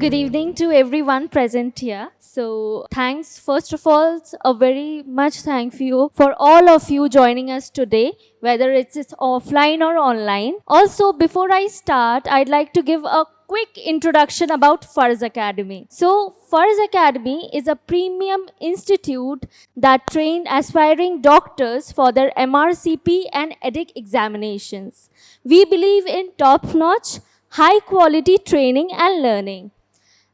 good evening to everyone present here. So thanks, first of all, a very much thank you for all of you joining us today, whether it's offline or online. Also, before I start, I'd like to give a quick introduction about FARZ Academy. So FARZ Academy is a premium institute that train aspiring doctors for their MRCP and EDIC examinations. We believe in top-notch, high-quality training and learning.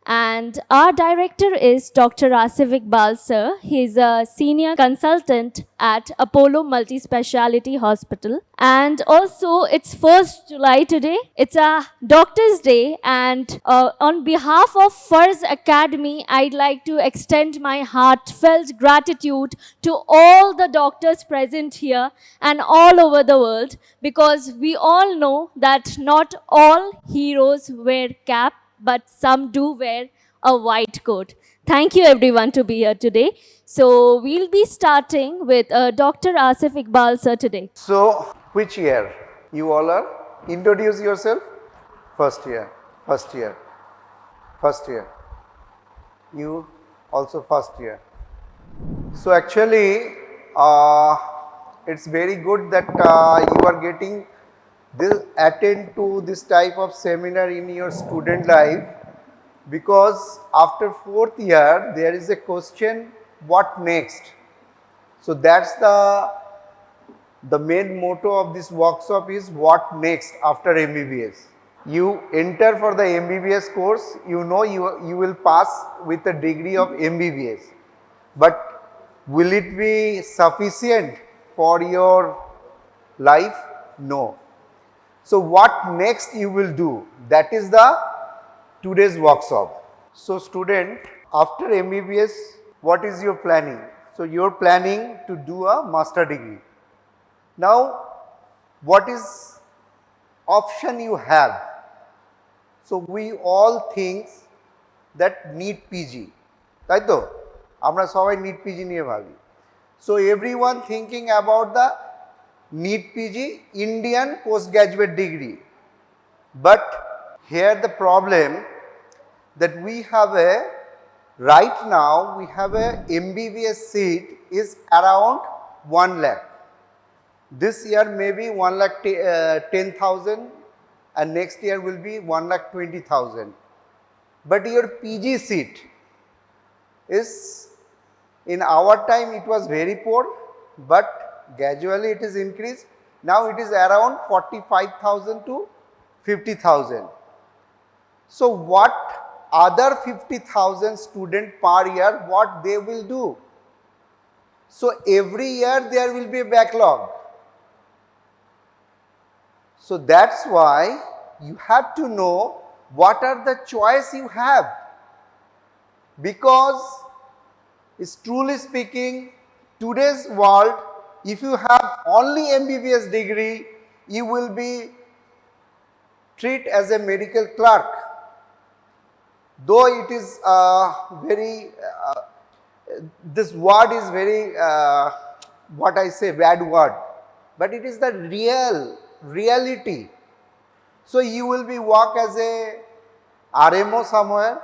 And our director is Dr. ASIF IQBAL, sir. He's a senior consultant at Apollo Multi-Speciality Hospital. And also, it's 1st July today. It's a Doctor's Day. And on behalf of FARZ Academy, I'd like to extend my heartfelt gratitude to all the doctors present here and all over the world, because we all know that not all heroes wear cap, but some do wear a white coat. Thank you everyone to be here today. So we'll be starting with Dr. ASIF IQBAL sir today. So which year you all are? Introduce yourself. First year, first year, first year. You also first year. So actually it's very good that you are getting attend to this type of seminar in your student life, because after 4th year there is a question, what next? So that's the main motto of this workshop is what next after MBBS. You enter for the MBBS course, you know you will pass with a degree of MBBS, but will it be sufficient for your life? No. So what next you will do? That is the today's workshop. So student, after MBBS, what is your planning? So you are planning to do a master degree. Now, what is option you have? So we all think that NEET PG. Right though? Amra sobai NEET PG niye bhabi. So everyone thinking about the NEET PG, Indian postgraduate degree. But here the problem that we have right now we have a MBBS seat is around 1 lakh. This year maybe 1 lakh 10,000 and next year will be 1 lakh 20,000. But your PG seat is, in our time it was very poor, but gradually it is increased. Now it is around 45,000 to 50,000. So what other 50,000 student per year, what they will do? So every year there will be a backlog. So that's why you have to know what are the choice you have, because it's truly speaking, today's world, if you have only MBBS degree, you will be treated as a medical clerk. Though it is very, this word is very, what I say, bad word, but it is the reality. So you will be work as a RMO somewhere,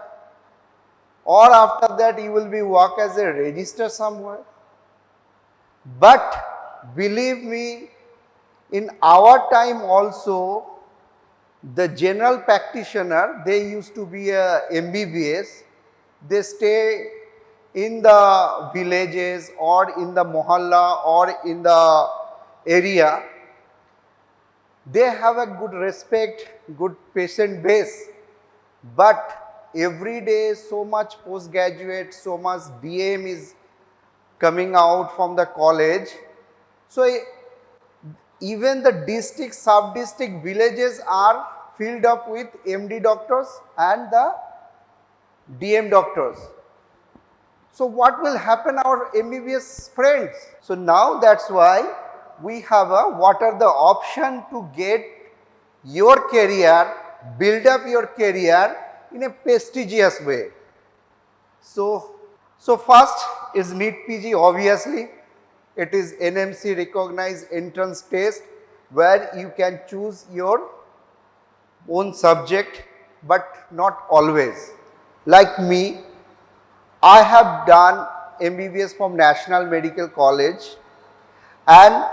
or after that you will be work as a register somewhere. But believe me, in our time also, the general practitioner, they used to be a MBBS, they stay in the villages or in the mohalla or in the area. They have a good respect, good patient base, but every day so much postgraduate, so much DM is coming out from the college. So even the district, sub-district villages are filled up with MD doctors and the DM doctors. So what will happen our MBBS friends? So now that's why we have what are the option to get your career, build up your career in a prestigious way. So first is NEET PG, obviously. It is NMC recognized entrance test where you can choose your own subject, but not always. like me, I have done MBBS from National Medical College, and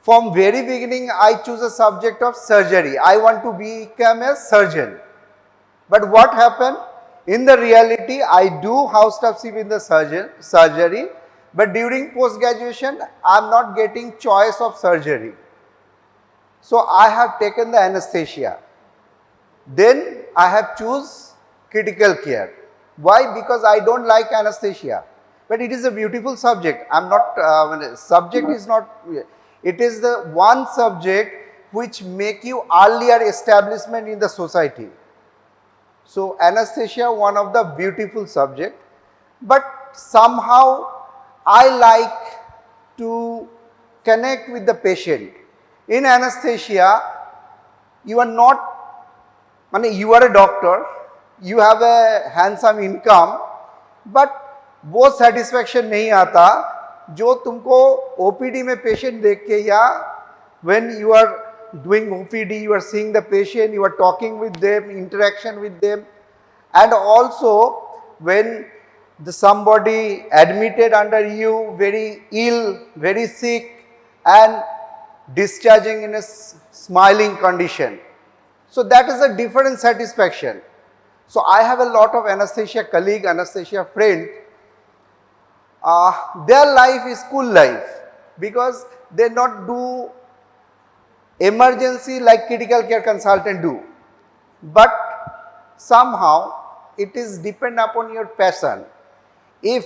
from very beginning, I choose a subject of surgery. I want to become a surgeon. But what happened? In the reality, I do house staffship in the surgery, but during post-graduation, I am not getting choice of surgery. So I have taken the anesthesia. Then I have choose critical care. Why? Because I don't like anesthesia. But it is a beautiful subject. I am not, subject is not, it is the one subject which make you earlier establishment in the society. So anesthesia, one of the beautiful subject, but somehow I like to connect with the patient. In anesthesia, you are not, you are a doctor, you have a handsome income, but वो satisfaction नहीं आता जो तुमको OPD में patient देख के या when you are doing OPD, you are seeing the patient, you are talking with them, interaction with them, and also when somebody admitted under you very ill, very sick, and discharging in a smiling condition. So that is a different satisfaction. So I have a lot of anesthesia colleague, anesthesia friend. Their life is school life because they not do emergency like critical care consultant do, but somehow it is depend upon your passion. If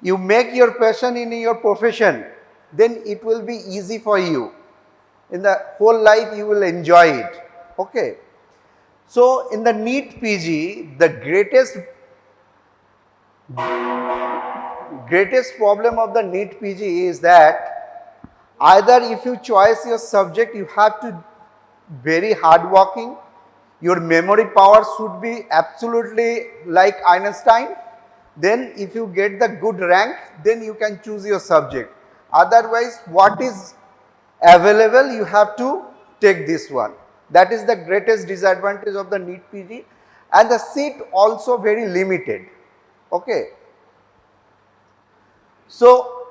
you make your passion in your profession, then it will be easy for you. In the whole life you will enjoy it. Okay. So in the NEET PG, the greatest problem of the NEET PG is that either if you choose your subject, you have to very hardworking, your memory power should be absolutely like Einstein. Then if you get the good rank, then you can choose your subject. Otherwise, what is available, you have to take this one. That is the greatest disadvantage of the NEET PG, and the seat also very limited. Okay. So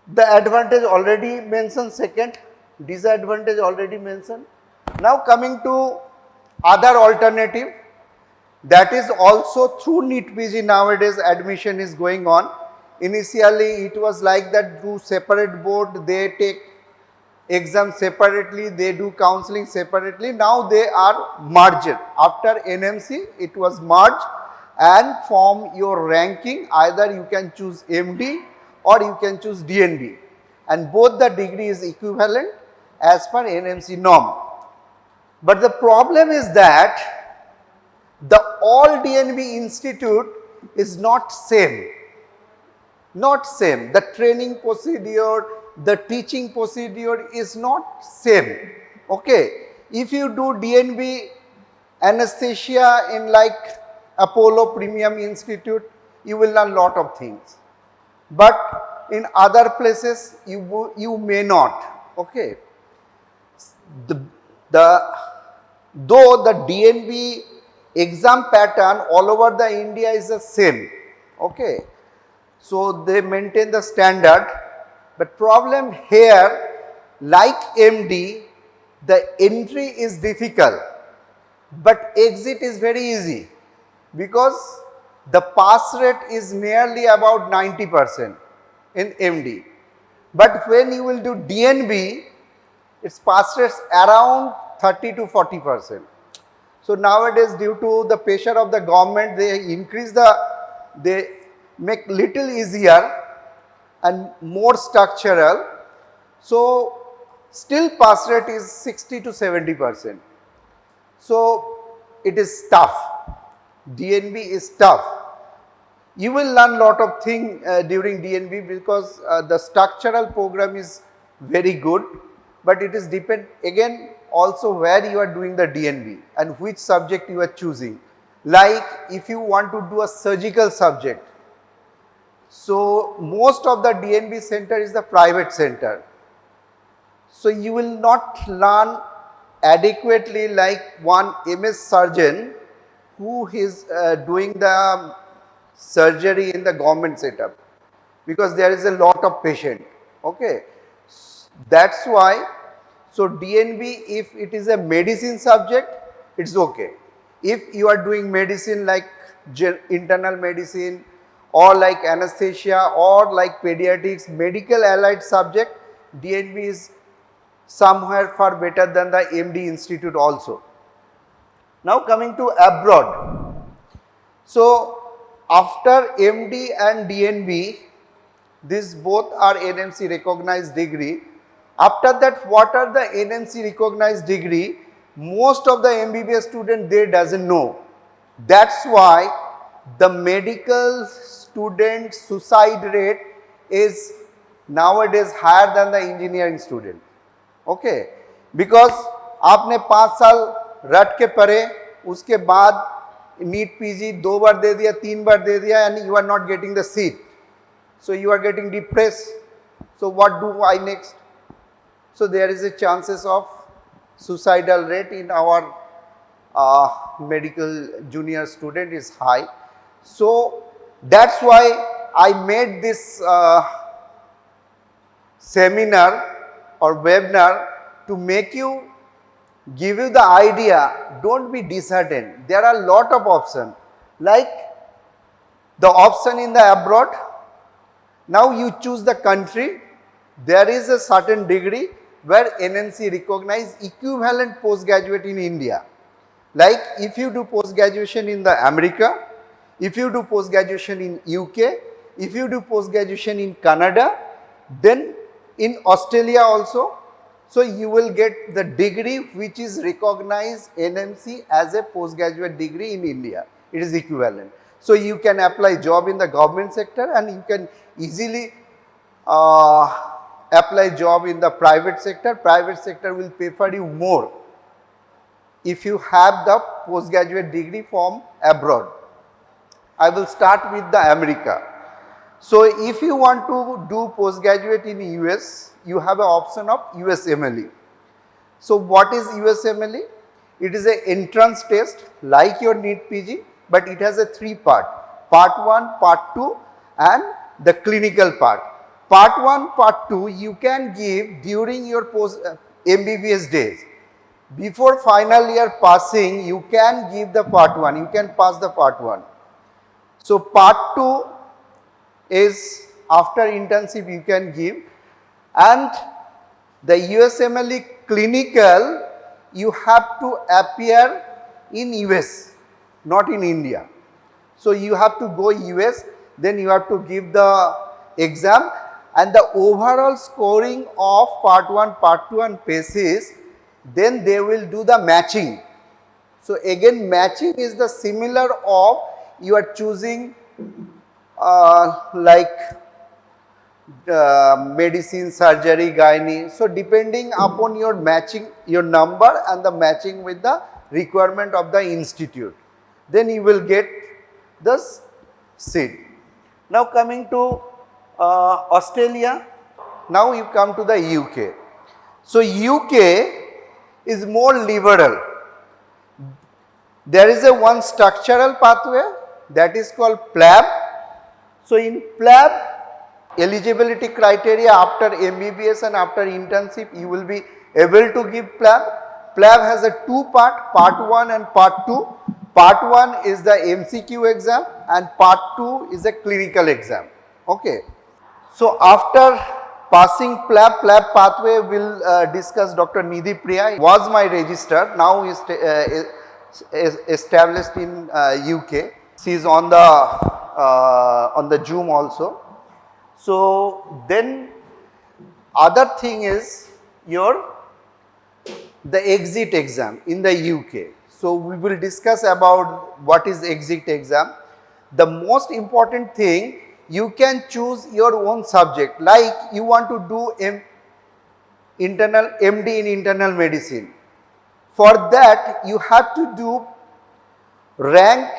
the advantage already mentioned, second disadvantage already mentioned. Now coming to other alternative, that is also through NEET PG nowadays admission is going on. Initially it was like that through separate board, they take exam separately, they do counseling separately. Now they are merged. After NMC it was merged, and from your ranking either you can choose MD or you can choose DNB, and both the degree is equivalent as per NMC norm. But the problem is that the all DNB institute is not same. Not same. The training procedure, the teaching procedure is not same. Okay. If you do DNB anesthesia in like Apollo Premium Institute, you will learn lot of things. But in other places, you may not. Okay. Though the DNB exam pattern all over the India is the same. Okay. So they maintain the standard, but problem here, like MD, the entry is difficult, but exit is very easy because the pass rate is nearly about 90% in MD. But when you will do DNB, its pass rate is around 30 to 40%. So nowadays, due to the pressure of the government, they make little easier and more structural. So still pass rate is 60 to 70%. So it is tough. DNB is tough. You will learn lot of things during DNB because the structural program is very good, but it is depend again also where you are doing the DNB and which subject you are choosing. Like if you want to do a surgical subject, so most of the DNB center is the private center. So you will not learn adequately like one MS surgeon who is doing the surgery in the government setup, because there is a lot of patient. Okay, that's why. So DNB, if it is a medicine subject, it's okay. If you are doing medicine like internal medicine or like anesthesia or like pediatrics, medical allied subject, DNB is somewhere far better than the MD institute also. Now coming to abroad. So after MD and DNB, these both are NMC recognized degree. After that, what are the NMC recognized degree? Most of the MBBS student they doesn't know. That's why the medical student suicide rate is nowadays higher than the engineering student. Okay, because आपने 5 साल रट के पढ़े, उसके बाद NEET PG 2 बार दे दिया, 3 बार दे दिया, and you are not getting the seat. So you are getting depressed. So what do I next? So there is a chances of suicidal rate in our medical junior student is high. So that's why I made this seminar or webinar to make you, give you the idea. Don't be disheartened. There are a lot of options, like the option in the abroad. Now you choose the country. There is a certain degree where NMC recognize equivalent postgraduate in India. Like if you do post graduation in the America, if you do post graduation in UK, if you do post graduation in Canada, then in Australia also. So you will get the degree which is recognized NMC as a postgraduate degree in India. It is equivalent. So you can apply job in the government sector, and you can easily apply job in the private sector. Private sector will pay for you more if you have the postgraduate degree from abroad. I will start with the America. So if you want to do postgraduate in US, you have an option of USMLE. So what is USMLE? It is an entrance test like your NEET PG, but it has a 3 part. Part 1, part 2 and the clinical part. Part 1, part 2 you can give during your MBBS days. Before final year passing, you can give the part 1, you can pass the part 1. So part 2 is after internship you can give, and the USMLE clinical you have to appear in US, not in India. So you have to go US, then you have to give the exam, and the overall scoring of part 1, part 2 and PACES, then they will do the matching. So again matching is the similar of you are choosing like medicine, surgery, gynae. So depending upon your matching, your number and the matching with the requirement of the institute, then you will get the seat. Now coming to Australia, now you come to the UK. So UK is more liberal. There is a one structural pathway that is called PLAB. So in PLAB, eligibility criteria after MBBS and after internship, you will be able to give PLAB. PLAB has a 2 part, part 1 and part 2. Part 1 is the MCQ exam and part 2 is a clinical exam. Okay. So after passing PLAB pathway will discuss Dr. Nidhi Priya. Was my registrar, now is established in UK. She is on the Zoom also. So then other thing is the exit exam in the UK. So we will discuss about what is exit exam. The most important thing, you can choose your own subject, like you want to do MD in internal medicine. For that you have to do rank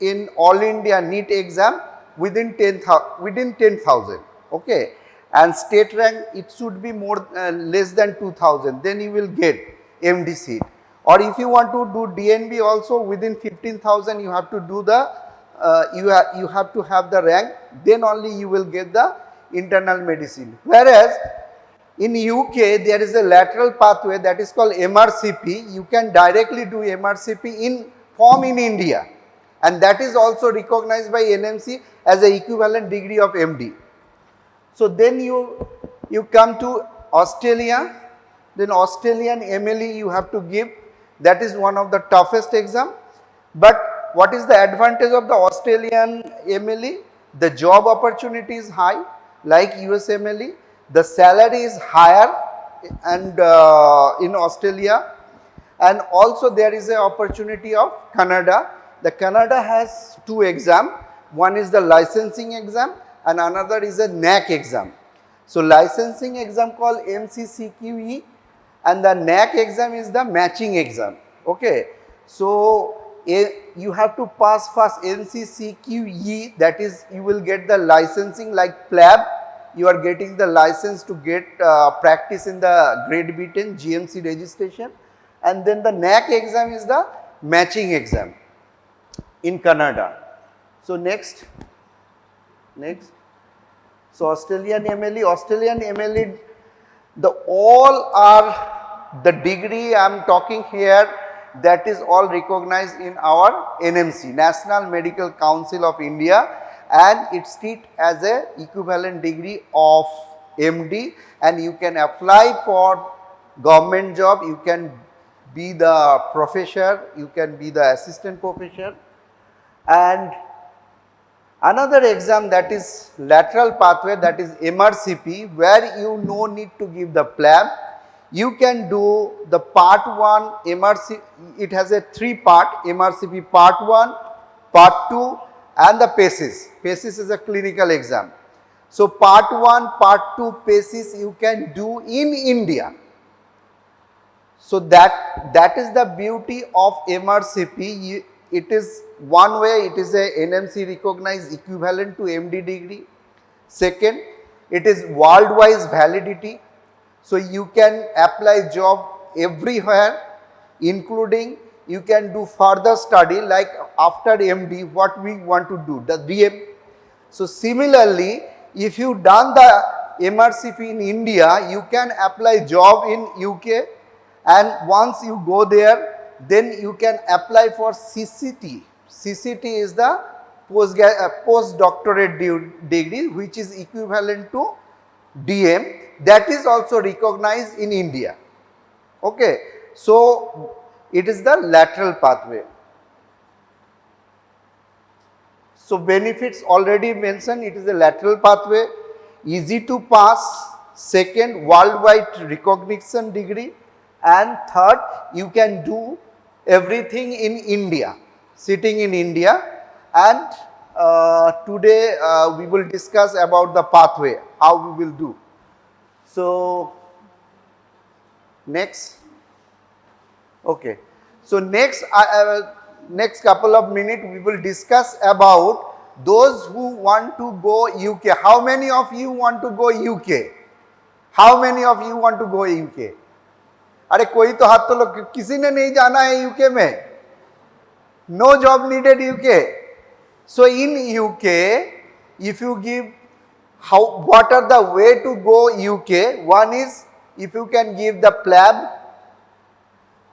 in All India NEET exam within 10,000, okay, and state rank it should be more less than 2,000, then you will get. MD seat. Or if you want to do DNB also, within 15,000 you have to do the you have to have the rank, then only you will get the internal medicine. Whereas in UK there is a lateral pathway that is called MRCP. You can directly do MRCP in India, and that is also recognized by NMC as an equivalent degree of MD. So then you come to Australia, then Australian MLE you have to give. That is one of the toughest exam. But what is the advantage of the Australian MLE? The job opportunity is high, like US MLE. The salary is higher and in Australia, and also there is an opportunity of Canada. The Canada has two exams. One is the licensing exam and another is a NAC exam. So licensing exam called MCCQE and the NAC exam is the matching exam. Okay. So you have to pass first MCCQE, that is you will get the licensing like PLAB. You are getting the license to get practice in the grade B10 GMC registration, and then the NAC exam is the matching exam in Canada. So next. So Australian MLE, the all are the degree I am talking here, that is all recognized in our NMC, National Medical Council of India, and it's treated as a equivalent degree of MD, and you can apply for government job, you can be the professor, you can be the assistant professor. And another exam that is lateral pathway, that is MRCP, where you no need to give the PLAB. You can do the part 1 MRCP, it has a 3-part MRCP, part 1, part 2 and the PACES. PACES is a clinical exam. So part 1, part 2 PACES you can do in India. So that is the beauty of MRCP. It is one way, it is a NMC recognized equivalent to MD degree. Second, it is worldwide validity. So you can apply job everywhere, including you can do further study like after MD what we want to do, the DM. So similarly, if you done the MRCP in India, you can apply job in UK, and once you go there, then you can apply for CCT. CCT is the postdoctorate degree, which is equivalent to DM, that is also recognized in India. Okay. So it is the lateral pathway. So benefits already mentioned, it is a lateral pathway, easy to pass, second worldwide recognition degree, and third you can do everything in India, sitting in India. And today we will discuss about the pathway, how we will do. So next, okay. So next couple of minutes we will discuss about those who want to go UK. How many of you want to go UK? How many of you want to go UK? अरे कोई तो हाथ तो लो, किसी ने नहीं जाना है यूके में. No job needed UK. So in UK, if you give what are the way to go UK? One is if you can give the PLAB,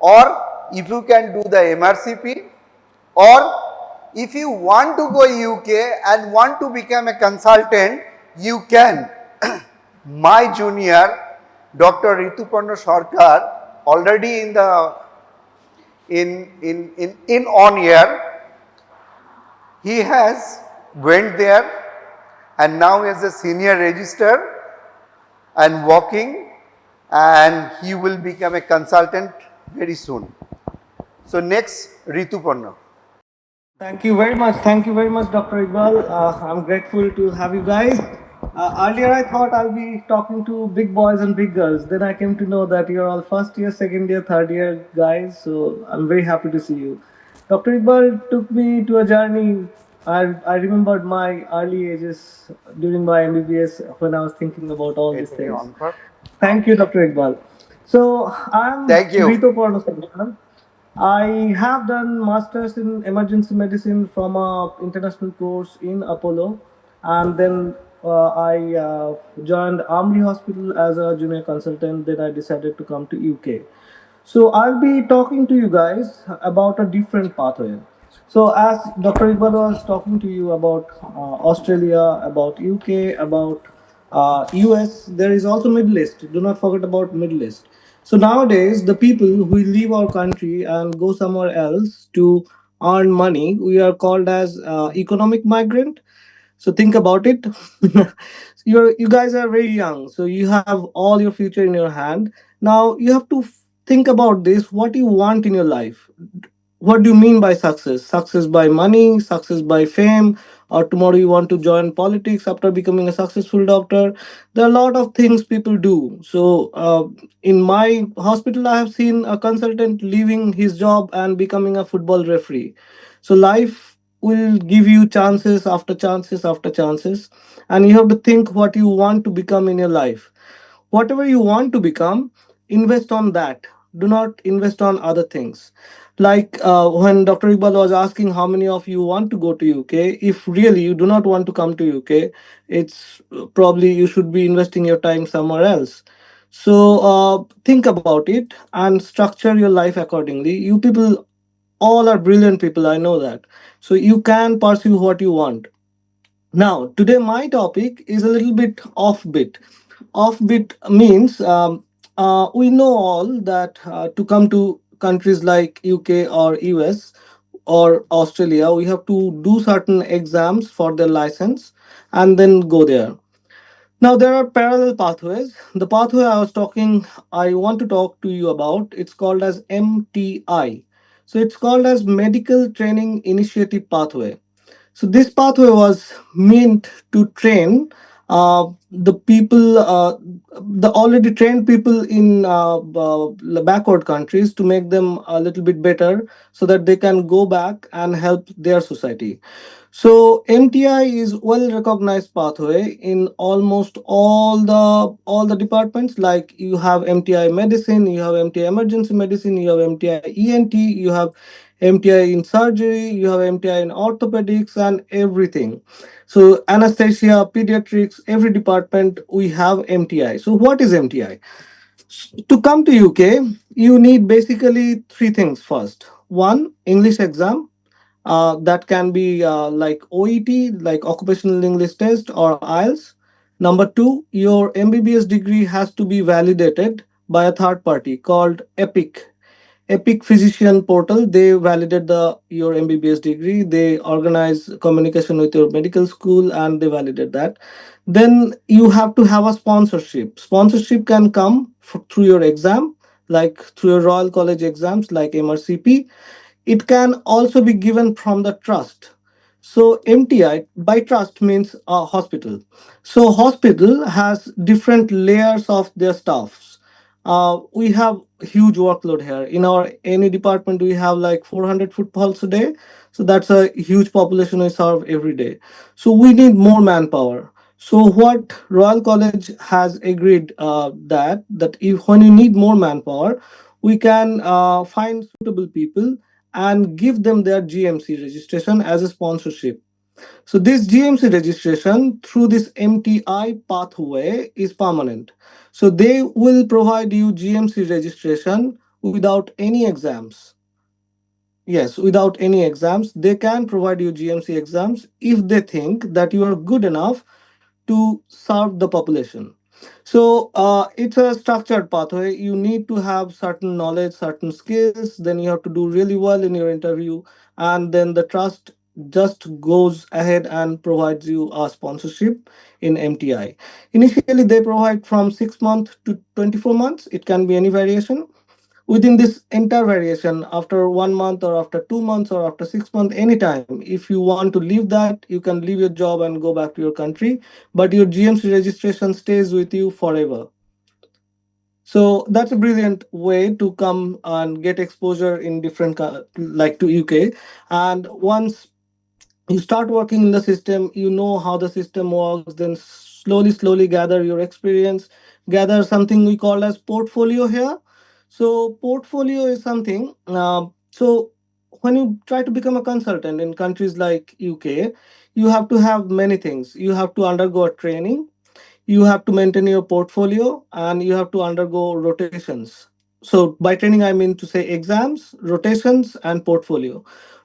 or if you can do the MRCP, or if you want to go UK and want to become a consultant, you can. My junior, Dr. Rituparna Sarkar, already in the in on year, he has went there and now he is a senior register and working, and he will become a consultant very soon. So next, Rituparna. Thank you very much. Thank you very much, Dr. Iqbal. I'm grateful to have you guys. Earlier, I thought I'll be talking to big boys and big girls. Then I came to know that you're all first year, second year, third year guys. So I'm very happy to see you. Dr. Iqbal took me to a journey. I remembered my early ages during my MBBS when I was thinking about all these things. Thank you, Dr. Iqbal. So I'm Thank you. Rito Parnasaran. I have done masters in emergency medicine from a international course in Apollo, and then I joined Army Hospital as a junior consultant. Then I decided to come to UK. So I'll be talking to you guys about a different pathway. So as Dr. Iqbal was talking to you about Australia, about UK, about US, there is also Middle East. Do not forget about Middle East. So nowadays, the people who leave our country and go somewhere else to earn money, we are called as economic migrant. So think about it. You guys are very young, so you have all your future in your hand. Now you have to think about this: what you want in your life. What do you mean by success? Success by money, success by fame, or tomorrow you want to join politics after becoming a successful doctor. There are a lot of things people do. So in my hospital, I have seen a consultant leaving his job and becoming a football referee. So life will give you chances after chances after chances, and you have to think what you want to become in your life. Whatever you want to become, invest on that. Do not invest on other things. Like when Dr. Iqbal was asking how many of you want to go to UK, if really you do not want to come to UK, it's probably you should be investing your time somewhere else. So think about it and structure your life accordingly. You people all are brilliant people, I know that. So you can pursue what you want. Now, today my topic is a little bit offbeat. Offbeat means we know all that to come to countries like UK or US or Australia, we have to do certain exams for their license and then go there. Now there are parallel pathways. The pathway I want to talk to you about, it's called as MTI. So it's called as Medical Training Initiative Pathway. So this pathway was meant to train the people, the already trained people in the backward countries to make them a little bit better so that they can go back and help their society. So MTI is well recognized pathway in almost all the departments. Like you have MTI medicine, you have MTI emergency medicine, you have MTI ENT, you have MTI in surgery, you have MTI in orthopedics and everything. So anesthesia, pediatrics, every department we have MTI. So what is MTI? To come to UK, you need basically three things first. One, English exam, that can be like OET, like Occupational English Test or IELTS. Number two, your MBBS degree has to be validated by a third party called EPIC. Epic Physician Portal. They validate the your MBBS degree. They organize communication with your medical school and they validate that. Then you have to have a sponsorship. Sponsorship can come through your exam, like through your Royal College exams, like MRCP. It can also be given from the trust. So MTI by trust means a hospital. So hospital has different layers of their staffs. We have huge workload here. In our any department, we have like 400 footfalls a day. So that's a huge population we serve every day. So we need more manpower. So what Royal College has agreed that if when you need more manpower, we can find suitable people and give them their GMC registration as a sponsorship. So this GMC registration through this MTI pathway is permanent. So they will provide you GMC registration without any exams. Yes, without any exams, they can provide you GMC exams if they think that you are good enough to serve the population. So it's a structured pathway. You need to have certain knowledge, certain skills. Then you have to do really well in your interview, and then the trust just goes ahead and provides you a sponsorship in MTI. Initially, they provide from 6 months to 24 months. It can be any variation within this entire variation after 1 month or after 2 months or after 6 months anytime. If you want to leave that, you can leave your job and go back to your country, but your GMC registration stays with you forever. So that's a brilliant way to come and get exposure in different like to UK. And once you start working in the system, you know how the system works, then slowly gather your experience. gather something we call as portfolio here. So portfolio is something. So when you try to become a consultant in countries like UK, you have to have many things. You have to undergo a training, you have to maintain your portfolio, and you have to undergo rotations. So by training I mean to say exams, rotations, and portfolio.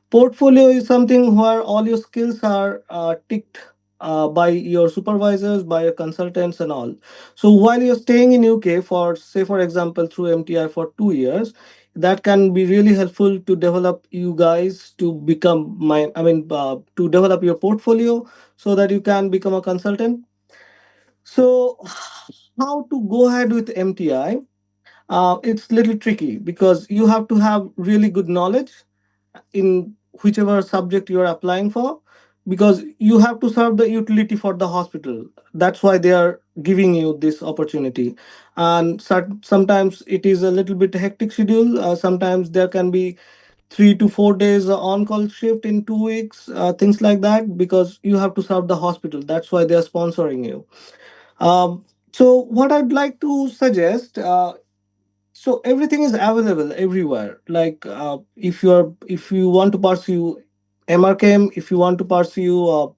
Portfolio is something where all your skills are ticked by your supervisors, by your consultants, and all. So while you're staying in UK for, say, for example, through MTI for 2 years, that can be really helpful to develop you guys to become to develop your portfolio so that you can become a consultant. So how to go ahead with MTI? It's little tricky because you have to have really good knowledge in whichever subject you are applying for, because you have to serve the utility for the hospital. That's why they are giving you this opportunity. And sometimes it is a little bit hectic schedule. Sometimes there can be 3 to 4 days on call shift in 2 weeks, things like that, because you have to serve the hospital. That's why they are sponsoring you. So what I'd like to suggest, so everything is available everywhere. Like if you want to pursue MRKM, if you want to pursue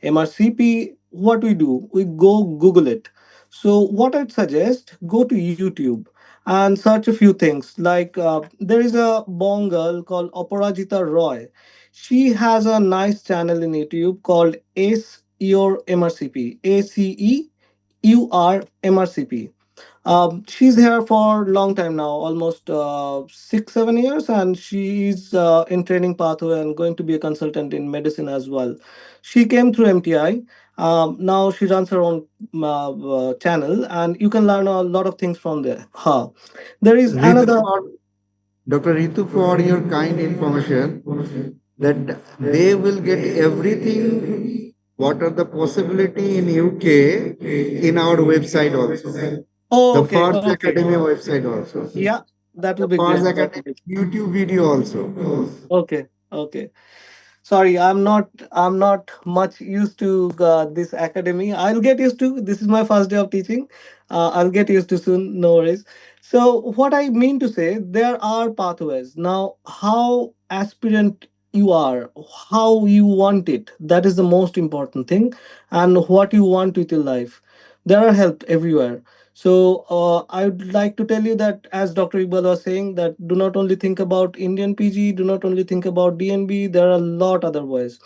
MRCP, what we do, we go Google it. So what I'd suggest, go to YouTube and search a few things. Like there is a Bong girl called Aparajita Roy. She has a nice channel in YouTube called Ace Your MRCP, ACEUR MRCP. She's here for a long time now, almost 6 7 years, and she's in training pathway and going to be a consultant in medicine as well. She came through MTI. Now she runs her own channel, and you can learn a lot of things from there. There is Ritu, another. for Dr. Ritu, for your kind information, that they will get everything. What are the possibility in UK in our website also? Oh, The okay, FARZ okay, Academy website also. yeah, that will The be FARZ great. That will Academy be YouTube video also. okay. Okay. Sorry, I'm not much used to this academy. I'll get used to. This is my first day of teaching. I'll get used to soon. No worries. So what I mean to say, there are pathways. Now, how aspirant you are, how you want it, that is the most important thing, and what you want with your life. There are help everywhere. So I would like to tell you that, as Dr. Iqbal was saying, that do not only think about Indian PG, do not only think about DNB. There are a lot other ways.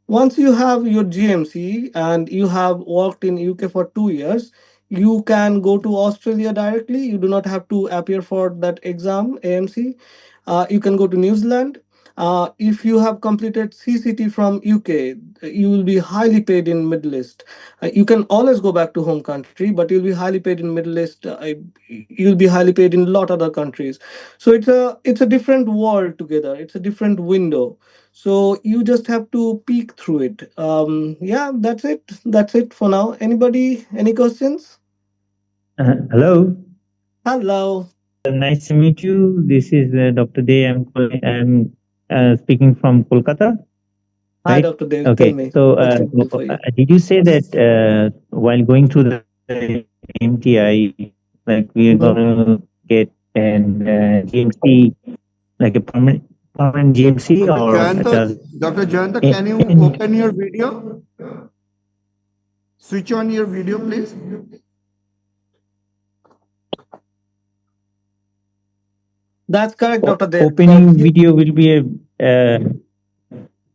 Once you have your GMC and you have worked in UK for 2 years, you can go to Australia directly. You do not have to appear for that exam, AMC. You can go to New Zealand. If you have completed CCT from UK, you will be highly paid in Middle East. You can always go back to home country, but you'll be highly paid in Middle East. You'll be highly paid in a lot other countries. So it's a different world together. It's a different window. So you just have to peek through it. Yeah, that's it. That's it for now. Anybody? Any questions? Hello. Hello. Nice to meet you. This is Dr. Day. I'm speaking from Kolkata, Hi, right? Dr. Dev. Tell Okay. me. So, What can I do for you? did you say that while going through the MTI, like we are going Mhm. to get an GMC, like a permanent GMC, Dr. or Jayanta, does Dr. Jayanta, can you any? open your video? Switch on your video, please. That's correct, Dr. Dev. Opening video will be uh,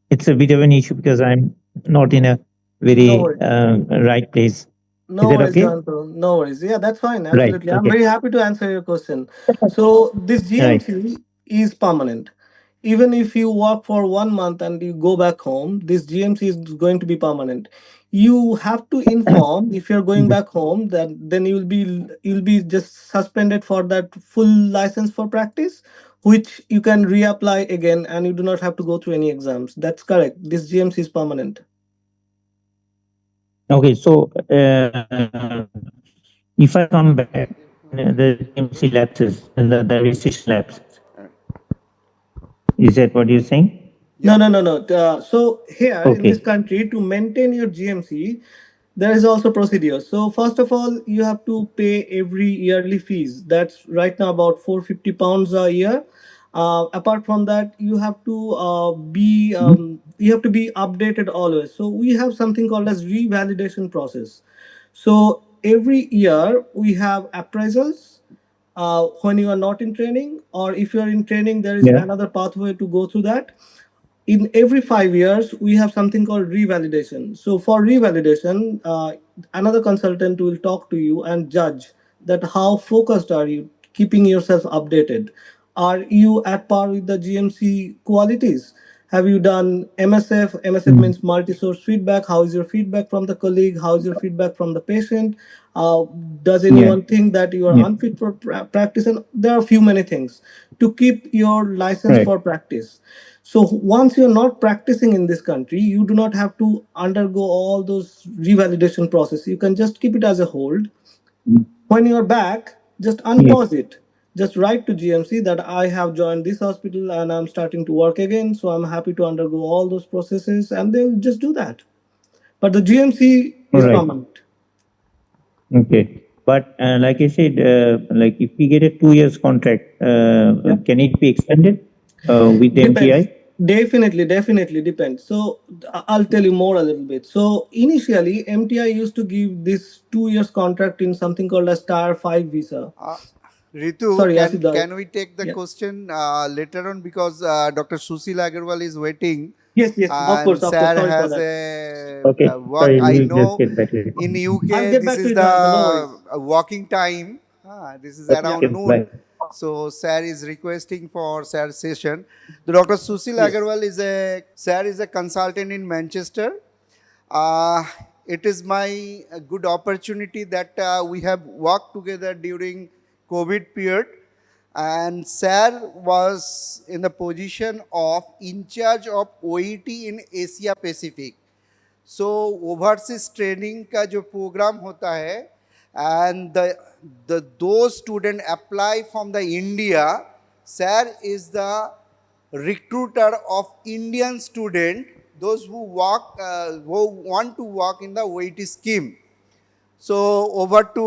it's a bit of an issue because I'm not in a No very worries. right place. Is No that worries, okay? Janto. No worries. Yeah, that's fine. Right. Absolutely. I'm Okay. very happy to answer your question. So this Right. GMC is permanent. Even if you work for 1 month and you go back home, this GMC is going to be permanent. You have to inform if you're going back home that then you'll be just suspended for that full license for practice, which you can reapply again and you do not have to go through any exams. That's correct. This GMC is permanent. Okay. So if I come back, the GMC lapses and the registration lapses. Is that what you're saying? No, Yeah. no, no, no. So here in this Okay. country, to maintain your GMC, there is also procedure. So first of all, you have to pay every yearly fees. That's right now about £450 a year. Apart from that, you have to be updated always. So we have something called as revalidation process. So every year we have appraisals when you are not in training, or if you are in training, there is Yeah. another pathway to go through that. In every 5 years we have something called revalidation. So for revalidation, another consultant will talk to you and judge that how focused are you, keeping yourself updated, are you at par with the GMC qualities, have you done MSF Mm. means multi-source feedback, how is your feedback from the colleague, how is your feedback from the patient, uh, does Yeah. anyone think that you are Yeah. unfit for practice, and there are a few many things to keep your license Right. for practice. So once you're not practicing in this country, you do not have to undergo all those revalidation process. You can just keep it as a hold. Mm. When you're back, just Yeah. unpause it. Just write to GMC that I have joined this hospital and I'm starting to work again. So I'm happy to undergo all those processes, and they'll just do that. But the GMC All is right. permanent. Okay. But like I said, like if we get a 2 years contract, Yeah. can it be extended with the Depends. MTI? Definitely depends. So I'll tell you more a little bit. So initially, MTI used to give this 2 years contract in something called as Tier 5 visa. Ritu, Sorry, Asif Dai. can we take the Yeah. question later on, because Dr. Susil Agarwal is waiting, Yes, of and course, of course. sir Sorry for has that. Okay. a work. Sorry, I we'll just know get back to it. in I'll UK get this back to is it, Narendra. No worries. the working time. This is Okay. Yeah. around noon. Bye. So sir is requesting for sir session. The Dr. Susil Yes. Agarwal is a consultant in Manchester. Uh, it is my good opportunity that we have worked together during COVID period, and sir was in the position of in charge of OET in Asia Pacific. So overseas training का जो programme होता है, and those student apply from the India, sir is the recruiter of Indian student, those who want to work in the OET scheme. So over to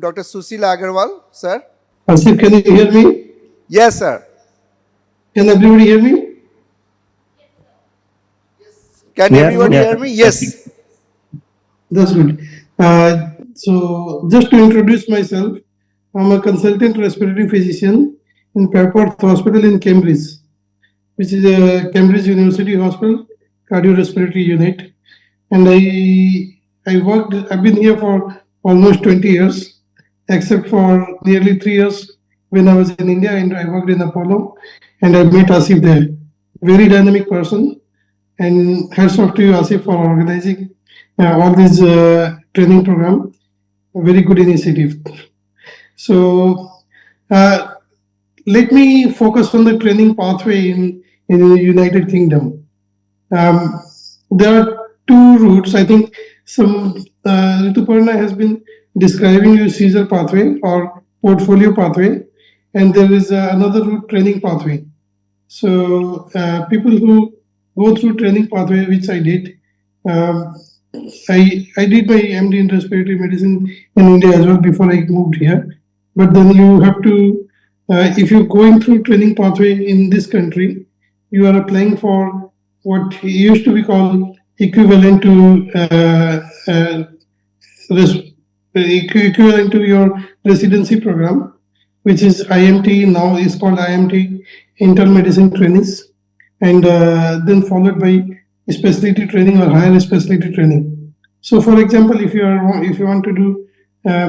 Dr. Susil Agarwal, sir. Asif, can you hear me? Yes, sir. Can everybody hear me? Can Yeah. everybody Yeah. hear me? Yes. That's good. So, just to introduce myself, I'm a consultant respiratory physician in Fairport Hospital in Cambridge, which is a Cambridge University Hospital cardiorespiratory unit. And I've been here for almost 20 years, except for nearly 3 years when I was in India and I worked in Apollo, and I met Asif there. Very dynamic person, and hats off to you, Asif, for organizing all this training program. A very good initiative. So, uh, let me focus on the training pathway in the United Kingdom. Um, there are two routes. I think some Rituparna has been describing your Caesar pathway or portfolio pathway, and there is another route, training pathway. So people who go through training pathway, which I did, um, I did my MD in respiratory medicine in India as well before I moved here. But then you have to, if you're going through training pathway in this country, you are applying for what used to be called equivalent to res- equivalent to your residency program, which is IMT, now is called IMT, internal medicine trainees, and then followed by specialty training or higher specialty training. So, for example, if you want to do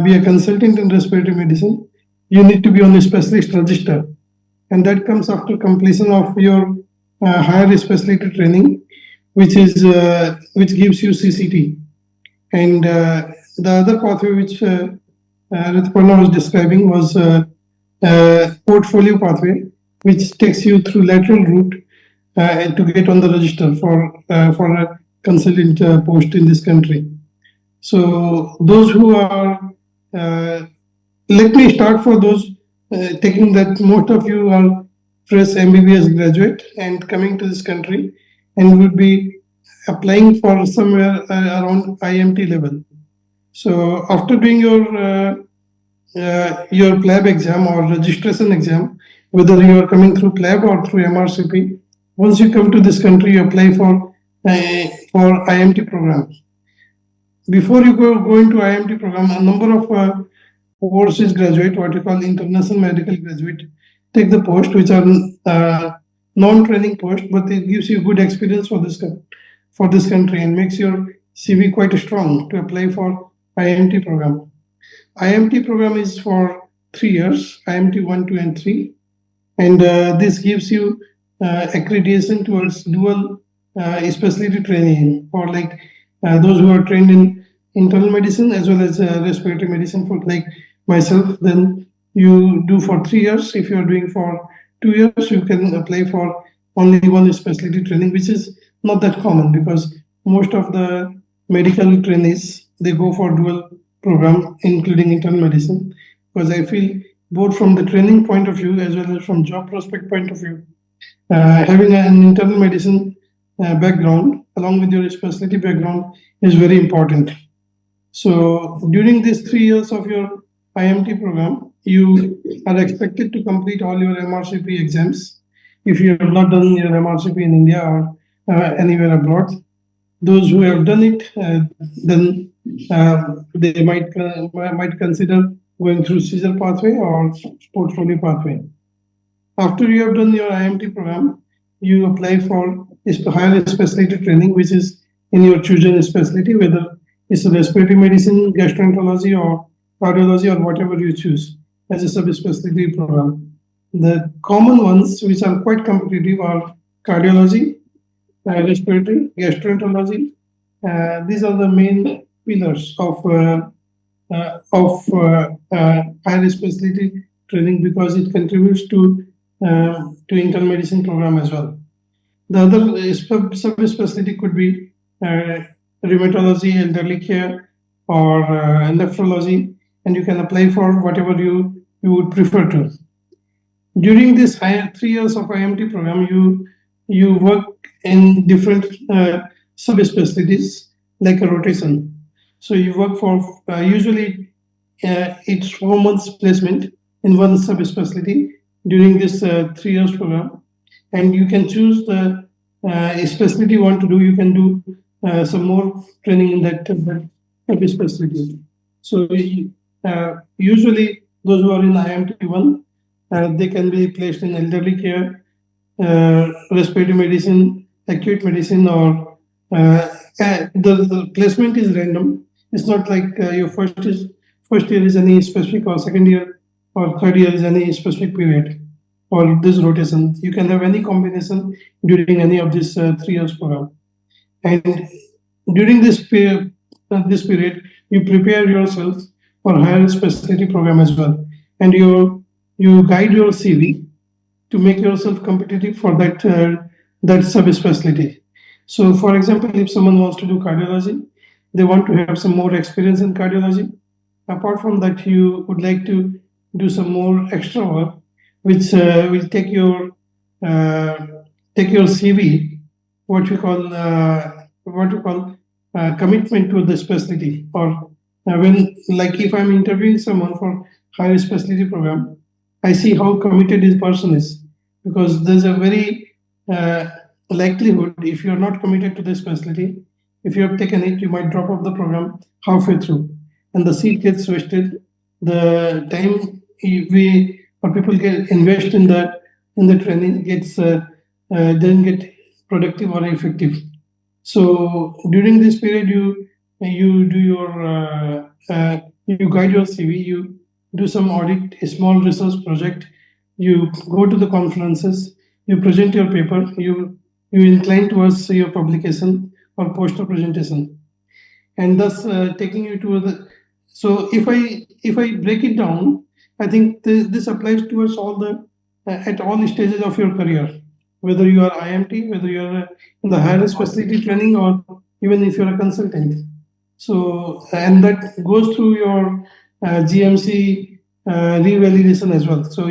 be a consultant in respiratory medicine, you need to be on the specialist register, and that comes after completion of your higher specialty training, which gives you CCT. And the other pathway which Rituparna was describing was portfolio pathway, which takes you through lateral route to get on the register for a consultant post in this country. So those who are, let me start for those taking that most of you are fresh MBBS graduate and coming to this country and would be applying for somewhere around IMT level. So after doing your PLAB exam or registration exam, whether you are coming through PLAB or through MRCP, once you come to this country, you apply for IMT program. Before you go into IMT program, a number of overseas graduate, what you call international medical graduate, take the post, which are non-training post, but it gives you good experience for this country and makes your CV quite strong to apply for IMT program. IMT program is for 3 years, IMT 1, 2, and 3, and this gives you accreditation towards dual specialty training for like those who are trained in internal medicine as well as respiratory medicine for like myself. Then you do for 3 years. If you are doing for 2 years, you can apply for only one specialty training, which is not that common because most of the medical trainees they go for dual program, including internal medicine, because I feel both from the training point of view as well as from job prospect point of view, having an internal medicine background along with your specialty background is very important. So during these 3 years of your IMT program, you are expected to complete all your MRCP exams. If you have not done your MRCP in India or anywhere abroad, those who have done it, then they might consider going through Caesar pathway or portfolio pathway. After you have done your IMT program, you apply for higher specialty training, which is in your chosen specialty, whether it's respiratory medicine, gastroenterology, or cardiology, or whatever you choose as a subspecialty program. The common ones, which are quite competitive, are cardiology, respiratory, gastroenterology. These are the main pillars of higher specialty training because it contributes to internal medicine program as well. The other subspecialty could be rheumatology, elderly care, or nephrology, and you can apply for whatever you would prefer to. During this 3 years of IMT program, you work in different subspecialties like a rotation. So you work for usually it's 4 months placement in one subspecialty during this 3 years program, and you can choose the specialty you want to do. You can do some more training in that subspecialty. So usually those who are in IMT 1, they can be placed in elderly care, respiratory medicine, acute medicine, or the placement is random. It's not like your first year is any specific, or second year or third year is any specific period, or this rotation. You can have any combination during any of this 3 years program. And during this period, you prepare yourself for higher specialty program as well, and you guide your CV to make yourself competitive for that subspecialty. So, for example, if someone wants to do cardiology, they want to have some more experience in cardiology. Apart from that, you would like to do some more extra work, which will take your CV, what you call commitment to the specialty. Or when, like, if I'm interviewing someone for higher specialty program, I see how committed this person is, because there's a very likelihood if you're not committed to the specialty, if you have taken it, you might drop off the program halfway through, and the seat gets wasted. The time we or people get invest in the training gets doesn't get productive or effective. So during this period, you do your you guide your CV, you do some audit, a small research project, you go to the conferences, you present your paper, you incline towards your publication or poster presentation, and thus taking you to the. So if I break it down, I think this applies towards all the at all stages of your career, whether you are IMT, whether you are in the higher specialty training, or even if you're a consultant. So, and that goes through your GMC revalidation as well. So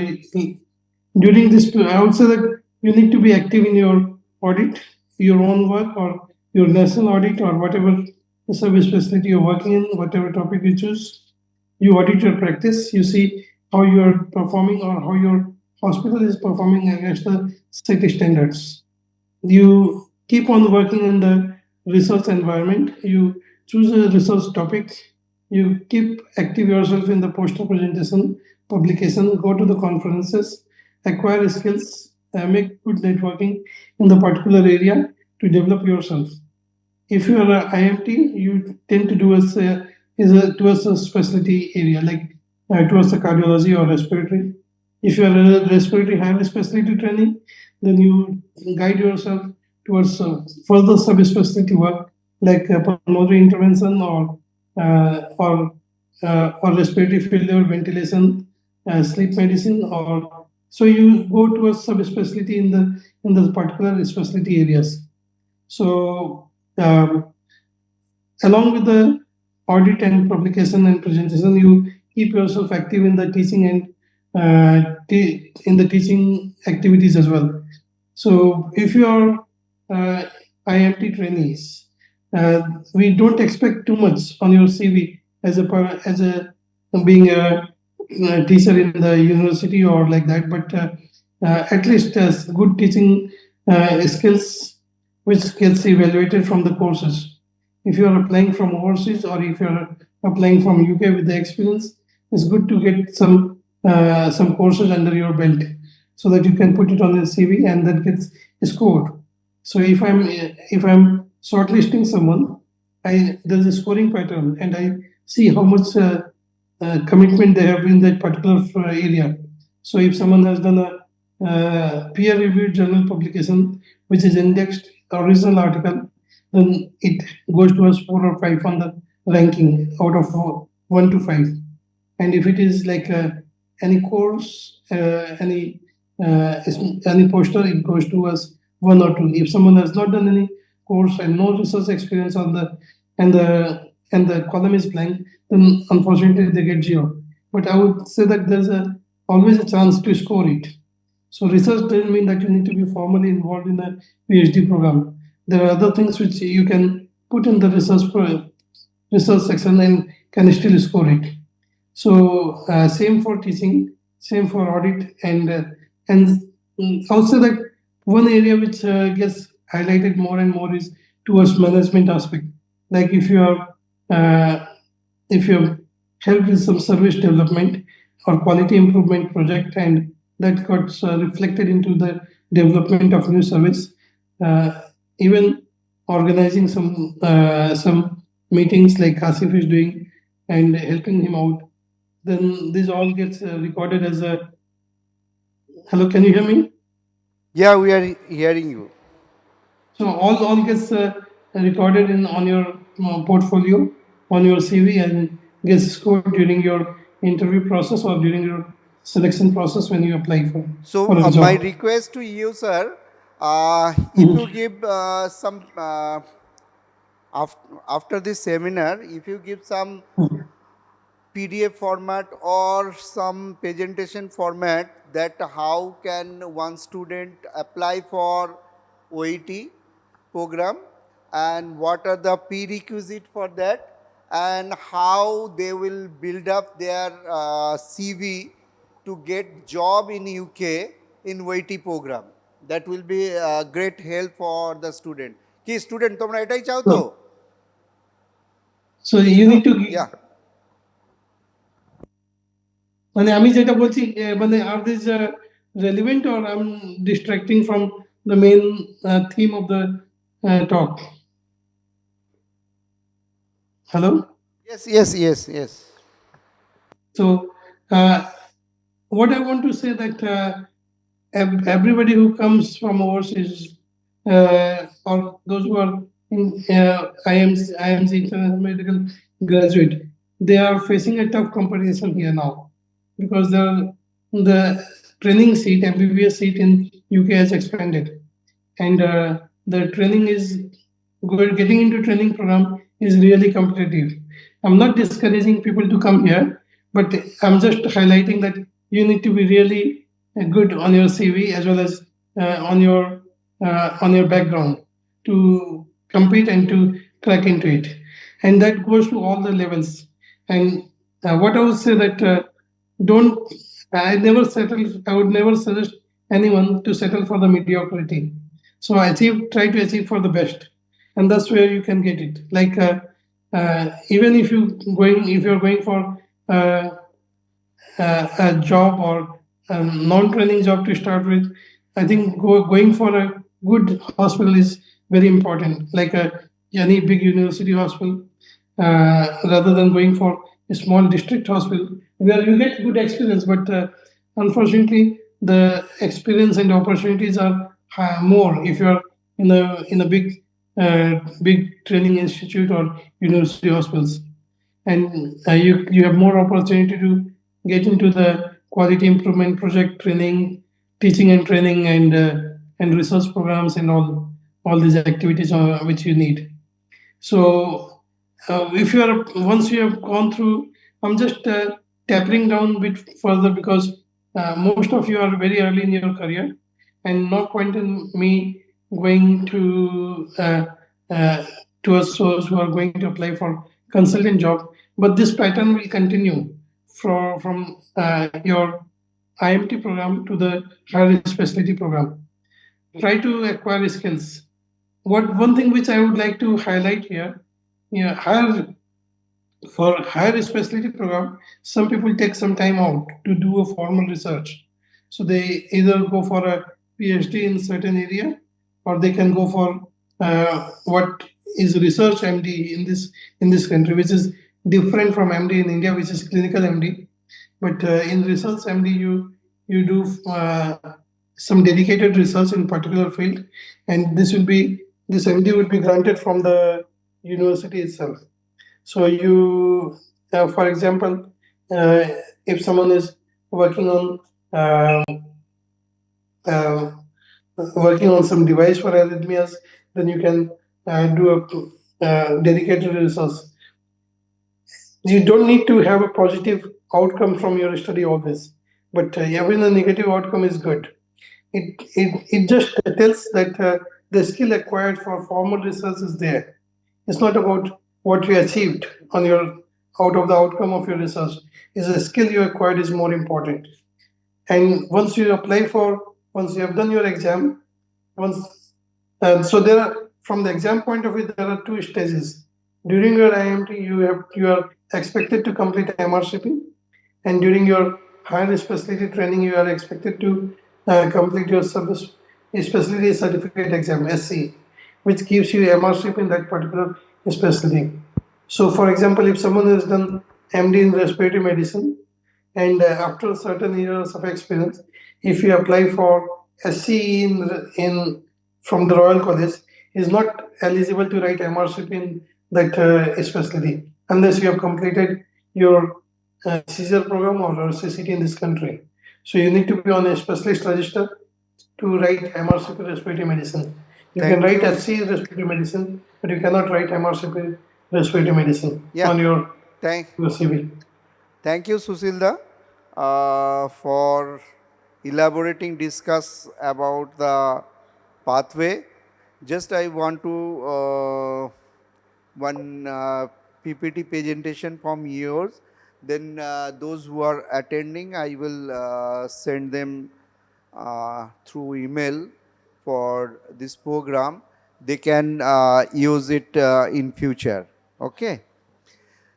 during this, I would say that you need to be active in your audit, your own work, or your national audit or whatever service specialty you're working in, whatever topic you choose, you audit your practice, you see how you're performing or how your hospital is performing against the city standards. You keep on working in the research environment, you choose a research topic, you keep active yourself in the poster presentation, publication, go to the conferences, acquire skills, make good networking in the particular area to develop yourself. If you are a IMT, you tend to do towards a specialty area like towards the cardiology or respiratory. If you are a respiratory high specialty training, then you guide yourself towards further subspecialty work like pulmonary intervention or respiratory failure, ventilation, sleep medicine, or so you go towards subspecialty in the particular specialty areas. So along with the audit and publication and presentation, you keep yourself active in the teaching and in the teaching activities as well. So if you are IMT trainees, we don't expect too much on your CV as a being a teacher in the university or like that, but at least good teaching skills which gets evaluated from the courses. If you are applying from overseas or if you are applying from UK with the experience, it's good to get some courses under your belt so that you can put it on your CV and that gets scored. So if I'm shortlisting someone, there's a scoring pattern and I see how much commitment they have in that particular area. So if someone has done a peer-reviewed journal publication which is indexed original article, then it goes to us 4 or 5 on the ranking out of 1 to 5. And if it is like any course, any poster, it goes to us 1 or 2. If someone has not done any course and no research experience on the column is blank, then unfortunately they get 0. But I would say that there's always a chance to score it. So research doesn't mean that you need to be formally involved in a PhD program. There are other things which you can put in the research section and can still score it. So same for teaching, same for audit, and also that one area which gets highlighted more and more is towards management aspect. Like if you have helped with some service development or quality improvement project, and that got reflected into the development of new service, even organizing some meetings like Asif is doing and helping him out, then this all gets recorded as a hello. Can you hear me? Yeah, we are hearing you. So all gets recorded on your portfolio, on your CV, and gets scored during your interview process or during your selection process when you apply So for a my job. request to you, sir, if you give some after this seminar, if you give some PDF format or some presentation format that how can one student apply for OET program and what are the prerequisite for that and how they will build up their CV to get job in UK in OET program. That will be a great help for the student. কি student তোমরা এটাই চাও তো? So you need to Yeah. মানে আমি যেটা বলছি মানে are these relevant or I'm distracting from the main theme of the talk? Hello? Yes. So what I want to say that everybody who comes from overseas or those who are in IMC international medical graduate, they are facing a tough competition here now because the training seat, MBBS seat in UK has expanded, and the training is getting into training program is really competitive. I'm not discouraging people to come here, but I'm just highlighting that you need to be really good on your CV as well as on your background to compete and to crack into it. And that goes to all the levels. And what I would say that don't, I never settle, I would never suggest anyone to settle for the mediocrity. So try to achieve for the best. And that's where you can get it. Like, even if you're going for uh, a job or a non-training job to start with, I think going for a good hospital is very important, like any big university hospital, rather than going for a small district hospital where you get good experience, but unfortunately, the experience and opportunities are more if you're in a big training institute or university hospitals, and you have more opportunity to get into the quality improvement project training, teaching and training, and research programs and all these activities which you need. So if you are once you have gone through, I'm just tapering down a bit further because most of you are very early in your career, and no point in me going uh, to us those who are going to apply for consultant job. But this pattern will continue from your IMT program to the higher specialty program. Try to acquire skills. What one thing which I would like to highlight here, yeah, for higher specialty program, some people take some time out to do a formal research. So they either go for a PhD in certain area, or they can go for what is research MD in this country, which is different from MD in India, which is clinical MD. But in research MD, you do some dedicated research in particular field, and this MD will be granted from the university itself. So for example, uh, if someone is working on uh, uh, working on some device for arrhythmias, then you can do a dedicated resource. You don't need to have a positive outcome from your study always, but even a negative outcome is good. It just tells that the skill acquired for formal research is there. It's not about what you achieved on your out of the outcome of your research. Is the skill you acquired is more important. And once you have done your exam, once so there are from the exam point of view there are two stages. During your IMT, you are expected to complete MRCP, and during your higher specialty training, you are expected to complete your service specialty certificate exam (SC), which gives you MRCP in that particular specialty. So, for example, if someone has done MD in respiratory medicine, and after certain years of experience, if you apply for SCE in from the Royal College, is not eligible to write MRCP in that specialty unless you have completed your CSER program or CCT in this country. So you need to be on a specialist register to write MRCP respiratory medicine. You can Thank write you. SC respiratory medicine, but you cannot write MRCP respiratory medicine Yeah. on Thank your CV. Thank you, Susilda, for elaborating discuss about the pathway. Just I want to one PPT presentation from yours. Then those who are attending, I will send them through email for this program. They can use it in future. Okay.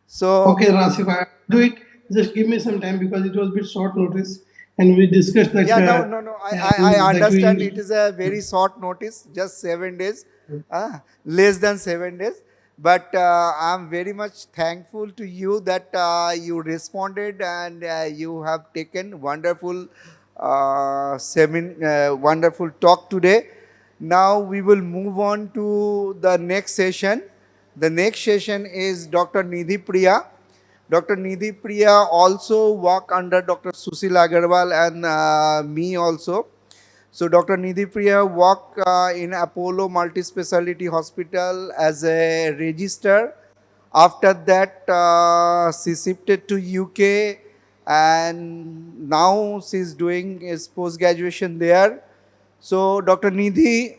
So Okay, Rasif, I do it. Just give me some time because it was a bit short notice, and we discussed that yeah, no. I that understand it we. is a very short notice, just 7 days, less than 7 days. But I'm very much thankful to you that you responded and you have taken wonderful wonderful talk today. Now we will move on to the next session. The next session is Dr. Nidhi Priya. Dr. Nidhi Priya also work under Dr. Susil Agarwal and me also. So Dr. Nidhi Priya work in Apollo Multispeciality Hospital as a register. After that, she shifted to UK, and now she's doing his post graduation there. So Dr. Nidhi,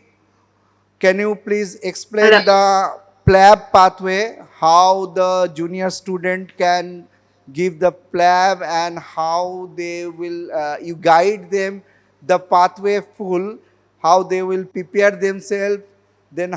can you please explain the PLAB pathway, how the junior student can give the PLAB and how they will, you guide them the pathway full, how they will prepare themselves, then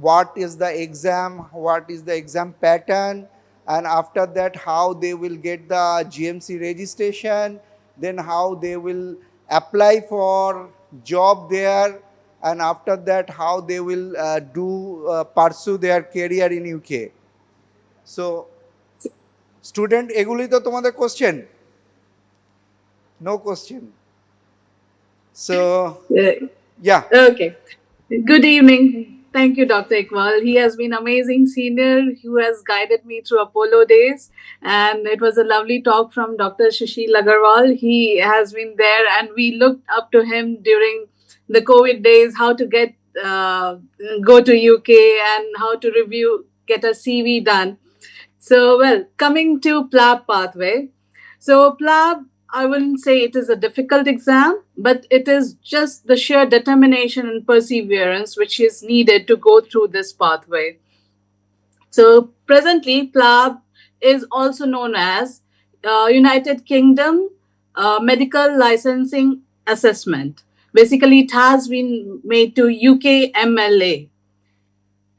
what is the exam, what is the exam pattern, and after that how they will get the GMC registration, then how they will apply for job there, and after that how they will pursue their career in UK. So student, এগুলি তো তোমাদের question? No question. So yeah. Okay. Good evening. Thank you, Dr. Iqbal. He has been amazing senior who has guided me through Apollo days. And it was a lovely talk from Dr. Shashil Agarwal. He has been there and we looked up to him during the COVID days, how to get go to UK and how to get a CV done. So, well, coming to PLAB pathway. So PLAB, I wouldn't say it is a difficult exam, but it is just the sheer determination and perseverance which is needed to go through this pathway. So presently, PLAB is also known as United Kingdom Medical Licensing Assessment. Basically, it has been made to UK MLA.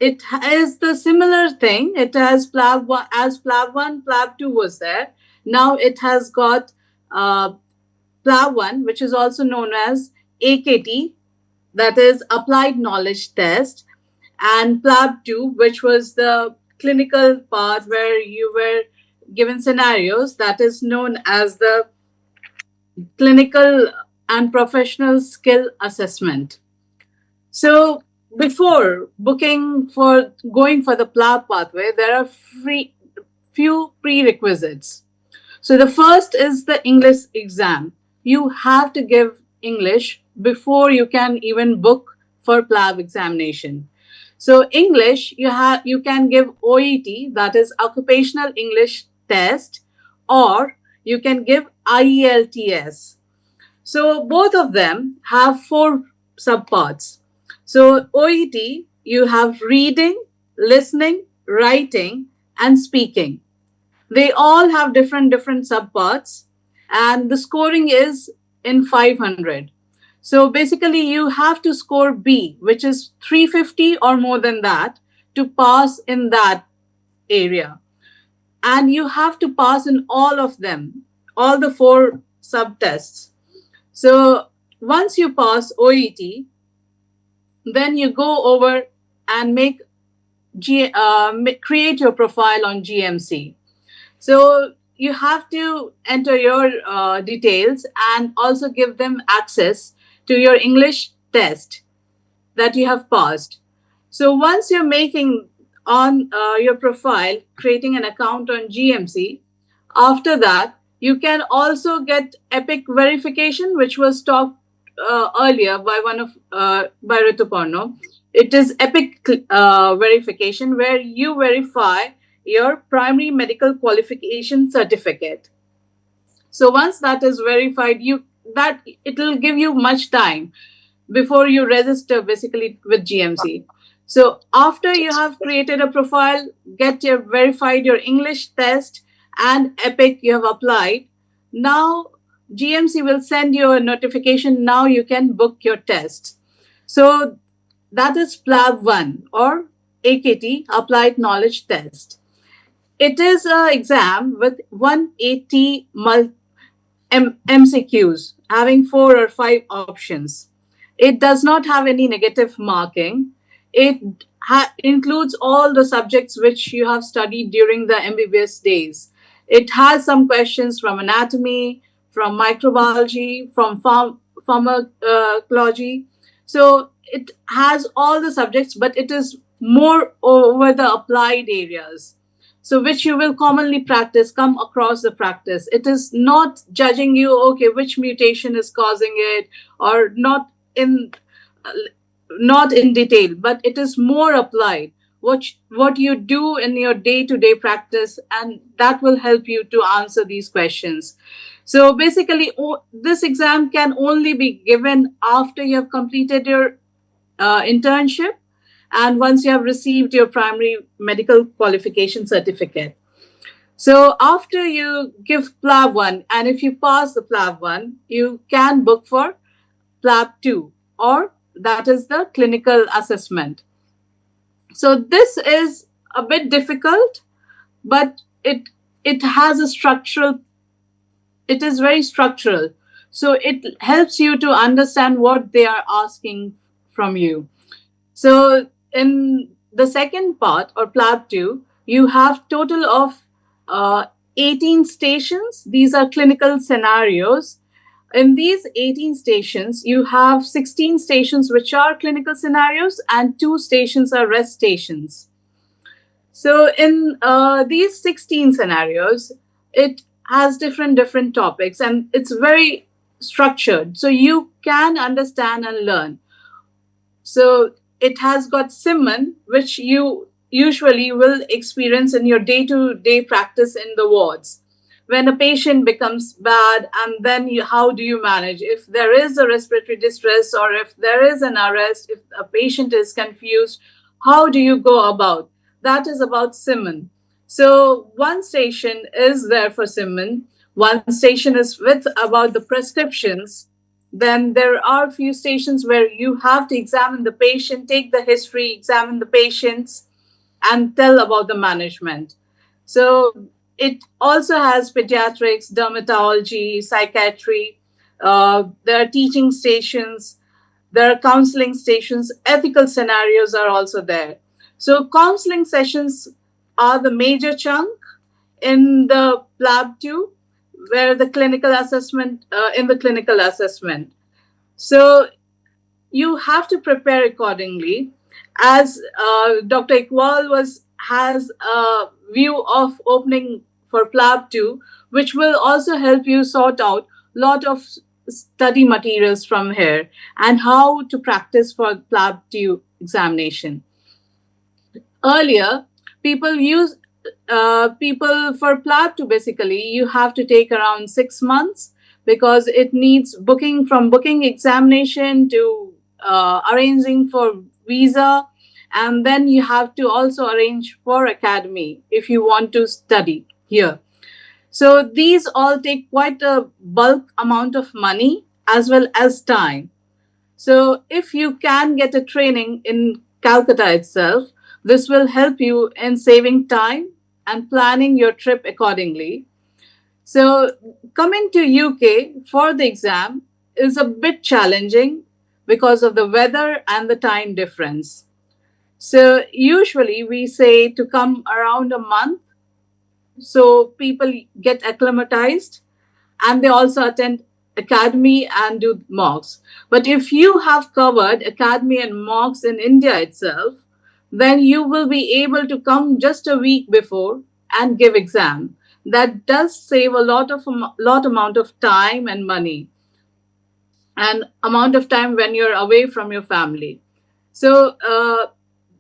It is the similar thing. It has PLAB 1, as PLAB 1, PLAB 2 was there. Now it has got PLAB 1, which is also known as AKT, that is Applied Knowledge Test, and PLAB 2, which was the clinical part where you were given scenarios, that is known as the Clinical and Professional Skill Assessment. So before going for the PLAB pathway, there are few prerequisites. So the first is the English exam. You have to give English before you can even book for PLAB examination. So English, you can give OET, that is Occupational English Test, or you can give IELTS. So both of them have 4 subparts. So OET, you have reading, listening, writing, and speaking. They all have different subparts, and the scoring is in 500. So basically, you have to score B, which is 350 or more than that, to pass in that area. And you have to pass in all of them, all the 4 subtests. So once you pass OET, then you go over and create your profile on GMC. So you have to enter your details and also give them access to your English test that you have passed. So once you're making on your profile, creating an account on GMC, after that, you can also get EPIC verification, which was talked earlier by by Rituparno. It is EPIC verification where you verify your primary medical qualification certificate. So once that is verified, it will give you much time before you register basically with GMC. So after you have created a profile, verified your English test and EPIC you have applied, now GMC will send you a notification. Now you can book your test. So that is PLAB 1 or AKT, Applied Knowledge Test. It is an exam with 180 MCQs, having 4 or 5 options. It does not have any negative marking. It includes all the subjects which you have studied during the MBBS days. It has some questions from anatomy, from microbiology, from pharmacology. So it has all the subjects, but it is more over the applied areas. So which you will commonly come across the practice. It is not judging you, okay, which mutation is causing it, or not in detail, but it is more applied. What you do in your day-to-day practice, and that will help you to answer these questions. So basically, this exam can only be given after you have completed your internship, and once you have received your primary medical qualification certificate. So after you give PLAB 1, and if you pass the PLAB 1, you can book for PLAB 2, or that is the clinical assessment. So this is a bit difficult, but it has a structural, it is very structural. So it helps you to understand what they are asking from you. So in the second part, or PLAB 2, you have total of 18 stations. These are clinical scenarios. In these 18 stations, you have 16 stations which are clinical scenarios, and 2 stations are rest stations. So in these 16 scenarios, it has different topics, and it's very structured, so you can understand and learn. So it has got Simon, which you usually will experience in your day-to-day practice in the wards. When a patient becomes bad, and then how do you manage? If there is a respiratory distress, or if there is an arrest, if a patient is confused, how do you go about? That is about Simon. So one station is there for Simon. One station is with about the prescriptions. Then there are a few stations where you have to examine the patient, take the history, examine the patients, and tell about the management. So it also has pediatrics, dermatology, psychiatry. There are teaching stations, there are counseling stations, ethical scenarios are also there. So counseling sessions are the major chunk in the PLAB 2, where the clinical assessment, in the clinical assessment. So you have to prepare accordingly. As Dr. Iqbal has a view of opening for PLAB 2, which will also help you sort out a lot of study materials from here and how to practice for PLAB 2 examination. Earlier, people for PLAB 2, basically, you have to take around 6 months, because it needs booking examination to arranging for visa, and then you have to also arrange for academy if you want to study here. So these all take quite a bulk amount of money as well as time. So if you can get a training in Calcutta itself, this will help you in saving time and planning your trip accordingly. So coming to UK for the exam is a bit challenging because of the weather and the time difference. So usually we say to come around a month, so people get acclimatized, and they also attend academy and do mocks. But if you have covered academy and mocks in India itself, then you will be able to come just a week before and give exam. That does save a lot amount of time and money, and amount of time when you're away from your family. So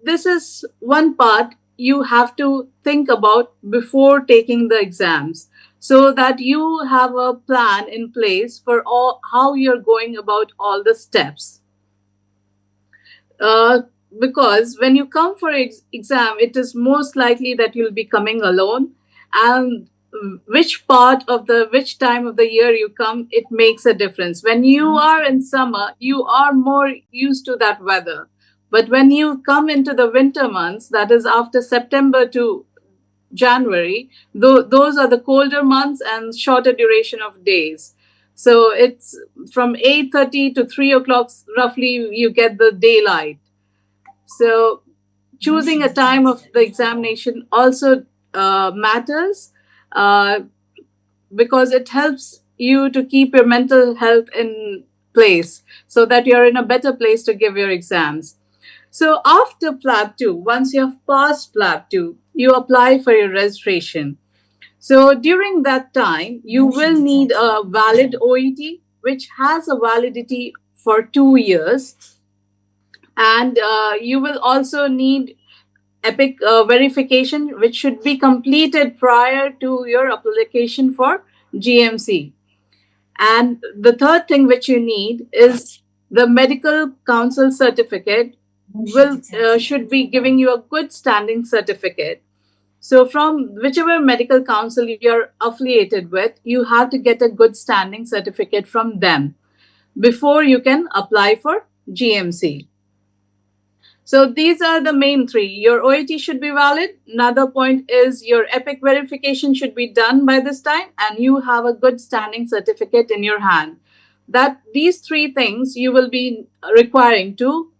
this is one part you have to think about before taking the exams, so that you have a plan in place for how you're going about all the steps. Because when you come for exam, it is most likely that you'll be coming alone, and which time of the year you come, it makes a difference. When you are in summer, you are more used to that weather. But when you come into the winter months, that is after September to January, those are the colder months and shorter duration of days. So it's from 8:30 to 3 o'clock, roughly, you get the daylight. So choosing a time of the examination also matters, because it helps you to keep your mental health in place, so that you're in a better place to give your exams. So after PLAB 2, once you have passed PLAB 2, you apply for your registration. So during that time, you will need a valid OET, which has a validity for 2 years. And you will also need EPIC verification, which should be completed prior to your application for GMC. And the third thing which you need is the medical council certificate will should be giving you a good standing certificate. So from whichever medical council you're affiliated with, you have to get a good standing certificate from them before you can apply for GMC. So these are the main three. Your OAT should be valid. Another point is your EPIC verification should be done by this time, and you have a good standing certificate in your hand. That these three things you will be requiring to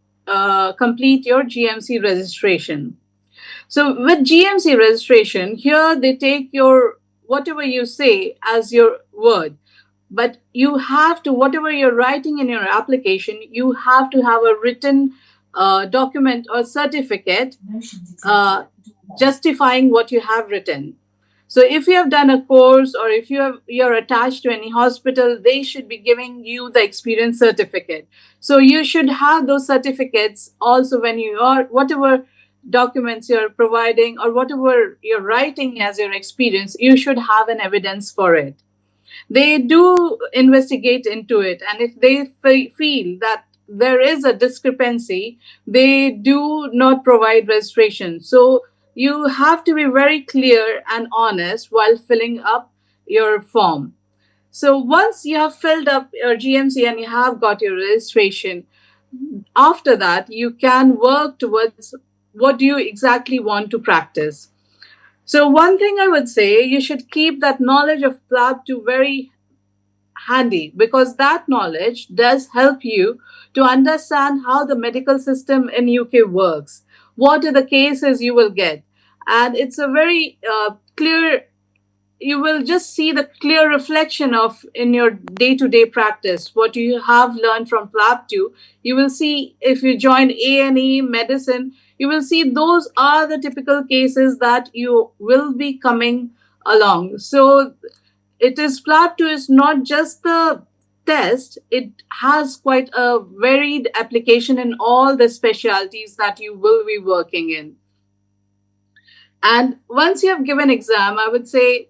complete your GMC registration. So with GMC registration, here they take your whatever you say as your word, but you have to, whatever you're writing in your application, you have to have a written document or certificate justifying what you have written. So if you have done a course, or if you're attached to any hospital, they should be giving you the experience certificate. So you should have those certificates also when you are, whatever documents you're providing or whatever you're writing as your experience, you should have an evidence for it. They do investigate into it, and if they feel that there is a discrepancy, they do not provide registration. So you have to be very clear and honest while filling up your form. So once you have filled up your GMC and you have got your registration, after that you can work towards what do you exactly want to practice. So one thing I would say, you should keep that knowledge of PLAB 2 very handy, because that knowledge does help you to understand how the medical system in UK works, what are the cases you will get, and it's a very clear, you will just see the clear reflection of in your day-to-day practice what you have learned from PLAB 2. You will see if you join A&E medicine, you will see those are the typical cases that you will be coming along. So it is, PLAB 2 is not just the test, it has quite a varied application in all the specialties that you will be working in. And once you have given exam, I would say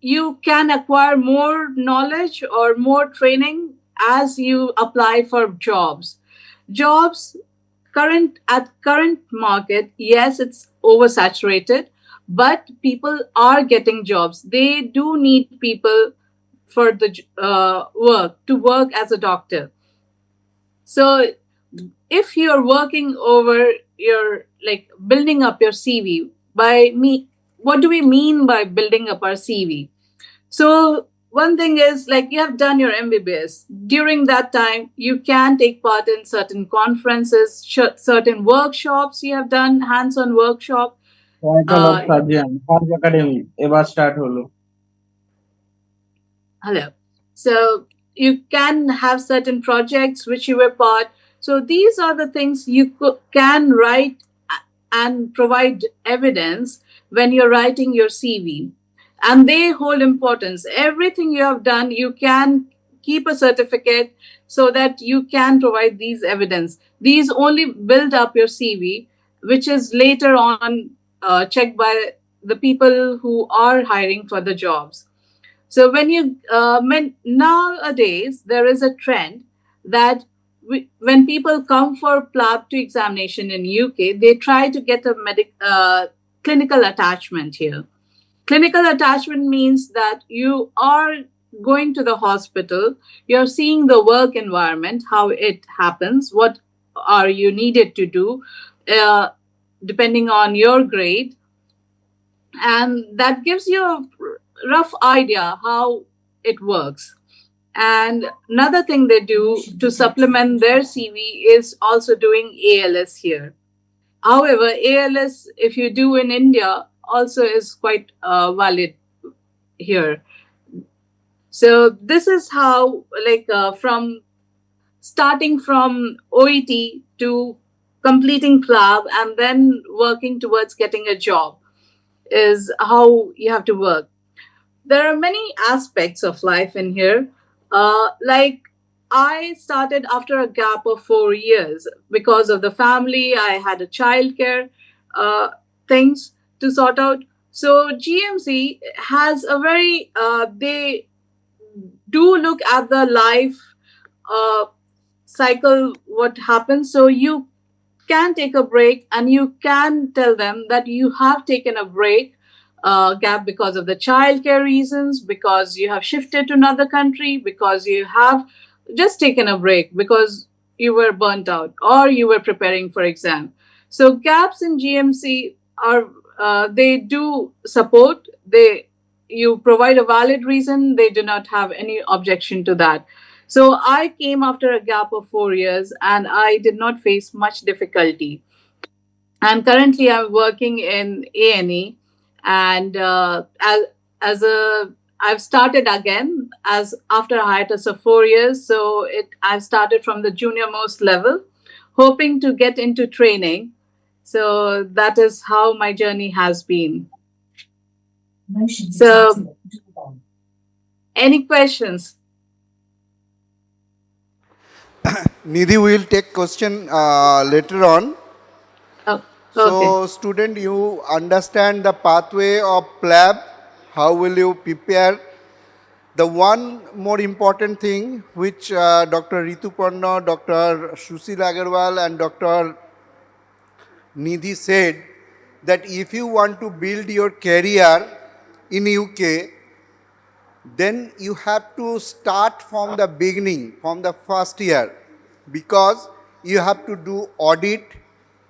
you can acquire more knowledge or more training as you apply for jobs. Jobs current market, yes, it's oversaturated, but people are getting jobs. They do need people for the work as a doctor. So if you're working over your, like, building up your CV, what do we mean by building up our CV? So one thing is, like, you have done your MBBS. During that time, you can take part in certain conferences, certain workshops. You have done hands-on workshop. FARZ Academy এবার start হলো। Hello. So you can have certain projects which you were part. So these are the things you can write and provide evidence when you're writing your CV. And they hold importance. Everything you have done, you can keep a certificate so that you can provide these evidence. These only build up your CV, which is later on checked by the people who are hiring for the jobs. So when you nowadays there is a trend that when people come for PLAB 2 examination in UK, they try to get a clinical attachment here. Clinical attachment means that you are going to the hospital, you're seeing the work environment, how it happens, what are you needed to do depending on your grade, and that gives you a rough idea how it works. And another thing they do to supplement their CV is also doing ALS here. However, ALS, if you do in India, also is quite valid here. So this is how, like, from starting from OET to completing PLAB and then working towards getting a job is how you have to work. There are many aspects of life in here. Like, I started after a gap of 4 years because of the family. I had a childcare things to sort out. So GMC has a very, they do look at the life cycle what happens. So you can take a break, and you can tell them that you have taken a break gap because of the childcare reasons, because you have shifted to another country, because you have just taken a break because you were burnt out or you were preparing for exam. So gaps in GMC are they do support. You provide a valid reason, they do not have any objection to that. So I came after a gap of 4 years and I did not face much difficulty. And currently I'm working in A&E, and as a I've started again as after a hiatus of 4 years. So I've started from the junior most level, hoping to get into training. So that is how my journey has been. So, any questions? Nidhi will take question later on. Oh, okay. So, student, you understand the pathway of PLAB. How will you prepare? The one more important thing which Dr. Ritu Panna, Dr. Sushil Agarwal and Dr. Nidhi said, that if you want to build your career in UK, then you have to start from the beginning, from the first year, because you have to do audit,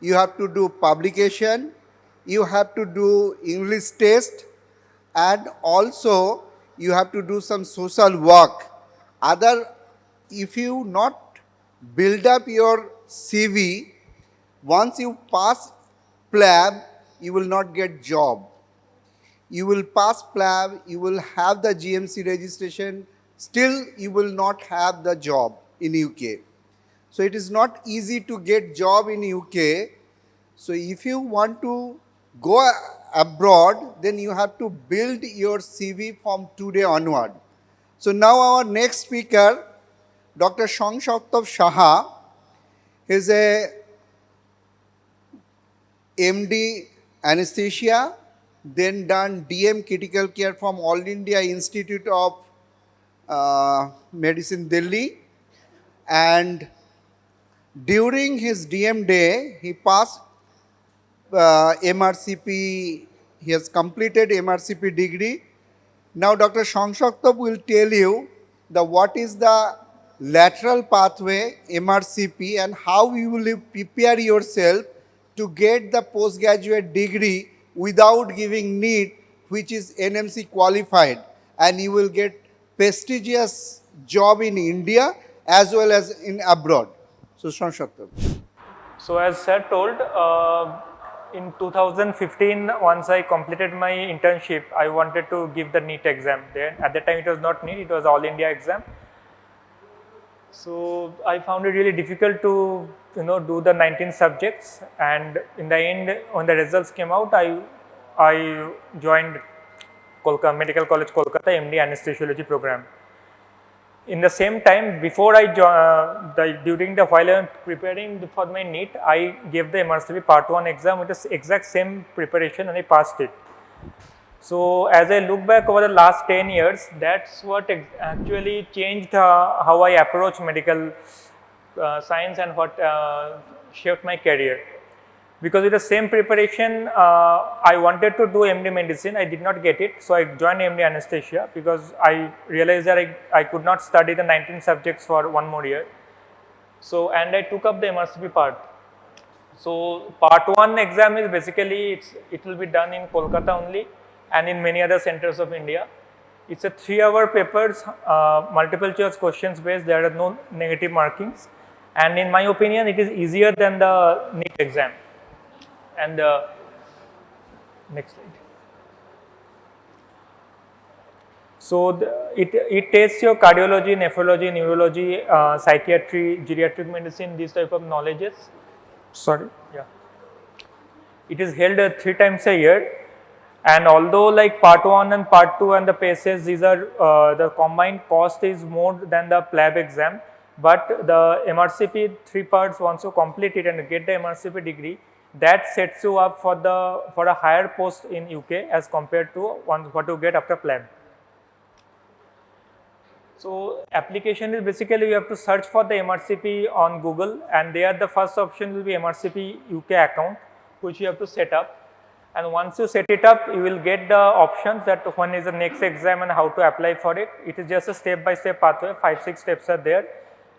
you have to do publication, you have to do English test, and also you have to do some social work. If you not build up your CV, once you pass PLAB, you will not get job. You will pass PLAB, you will have the GMC registration, still you will not have the job in UK. So it is not easy to get job in UK. So if you want to go abroad, then you have to build your CV from today onward. So now our next speaker, Dr. Shangshaktab Shaha, is a MD anesthesia, then done DM critical care from All India Institute of Medicine, Delhi, and during his DM day, he passed MRCP, he has completed MRCP degree. Now Dr. Shangshaktab will tell you what is the lateral pathway MRCP and how you will prepare yourself to get the postgraduate degree without giving NEET, which is NMC qualified, and you will get prestigious job in India as well as in abroad. So Shangshaktab. So as sir told, in 2015, once I completed my internship, I wanted to give the NEET exam. Then at that time it was not NEET, it was All India exam. So I found it really difficult to do the 19 subjects, and in the end, when the results came out, I joined Kolkata Medical College Kolkata MD Anesthesiology program. In the same time, before I while I am preparing for my NEET, I gave the MRCP Part 1 exam with the exact same preparation and I passed it. So as I look back over the last 10 years, that's what actually changed how I approach medical science and what shaped my career. Because with the same preparation, I wanted to do MD medicine, I did not get it, so I joined MD anesthesia because I realized that I could not study the 19 subjects for one more year. So, and I took up the MRCP part. So, part 1 exam is basically, it will be done in Kolkata only and in many other centers of India. It's a 3-hour papers, multiple choice questions based, there are no negative markings, and in my opinion, it is easier than the NEET exam. And next slide. So it tests your cardiology, nephrology, neurology, psychiatry, geriatric medicine, these type of knowledges. Sorry, yeah. It is held 3 times a year, and although like part 1 and part 2 and the PACES, these are the combined cost is more than the PLAB exam, but the MRCP 3 parts, once you complete it and get the MRCP degree, that sets you up for a higher post in UK as compared to what you get after PLAB. So application is basically you have to search for the MRCP on Google, and there the first option will be MRCP UK account, which you have to set up. And once you set it up, you will get the options that when is the next exam and how to apply for it. It is just a step-by-step pathway, 5-6 steps are there.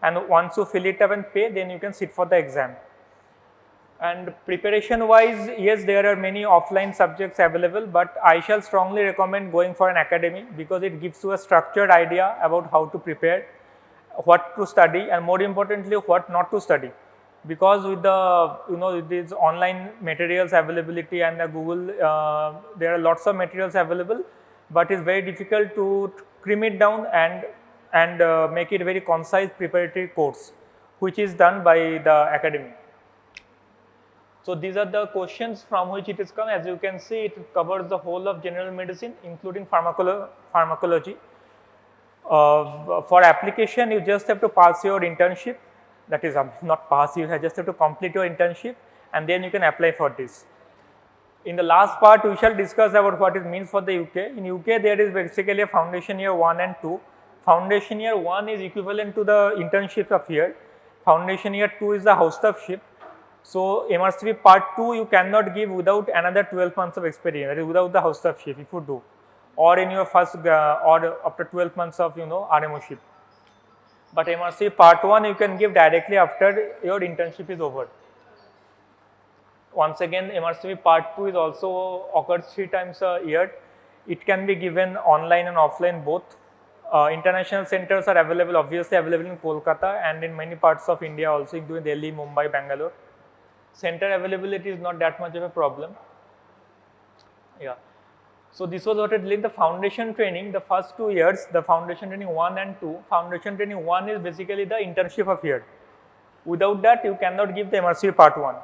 And once you fill it up and pay, then you can sit for the exam. And preparation wise, yes, there are many offline subjects available, but I shall strongly recommend going for an academy because it gives you a structured idea about how to prepare, what to study, and more importantly, what not to study. Because with the with these online materials availability and the Google, there are lots of materials available, but it's very difficult to trim it down and make it a very concise preparatory course, which is done by the academy. So these are the questions from which it is come. As you can see, it covers the whole of general medicine, including pharmacology. For application, you just have to pass your internship. That is not pass, you just have to complete your internship, and then you can apply for this. In the last part, we shall discuss about what it means for the UK. In UK, there is basically a foundation year 1 and 2. Foundation year 1 is equivalent to the internship of year. Foundation year 2 is the housestaffship. So MRCP part 2 you cannot give without another 12 months of experience, that is without the housestaffship if you do, or in your first or after 12 months of RMOship. But MRCP part 1 you can give directly after your internship is over. Once again, MRCP part 2 is also occurs 3 times a year. It can be given online and offline both. International centers are available, obviously available in Kolkata and in many parts of India also, including Delhi, Mumbai, Bangalore. Center availability is not that much of a problem. Yeah. So this was what I did the foundation training, the first 2 years, the foundation training 1 and 2. Foundation training 1 is basically the internship of year. Without that, you cannot give the MRCP part 1.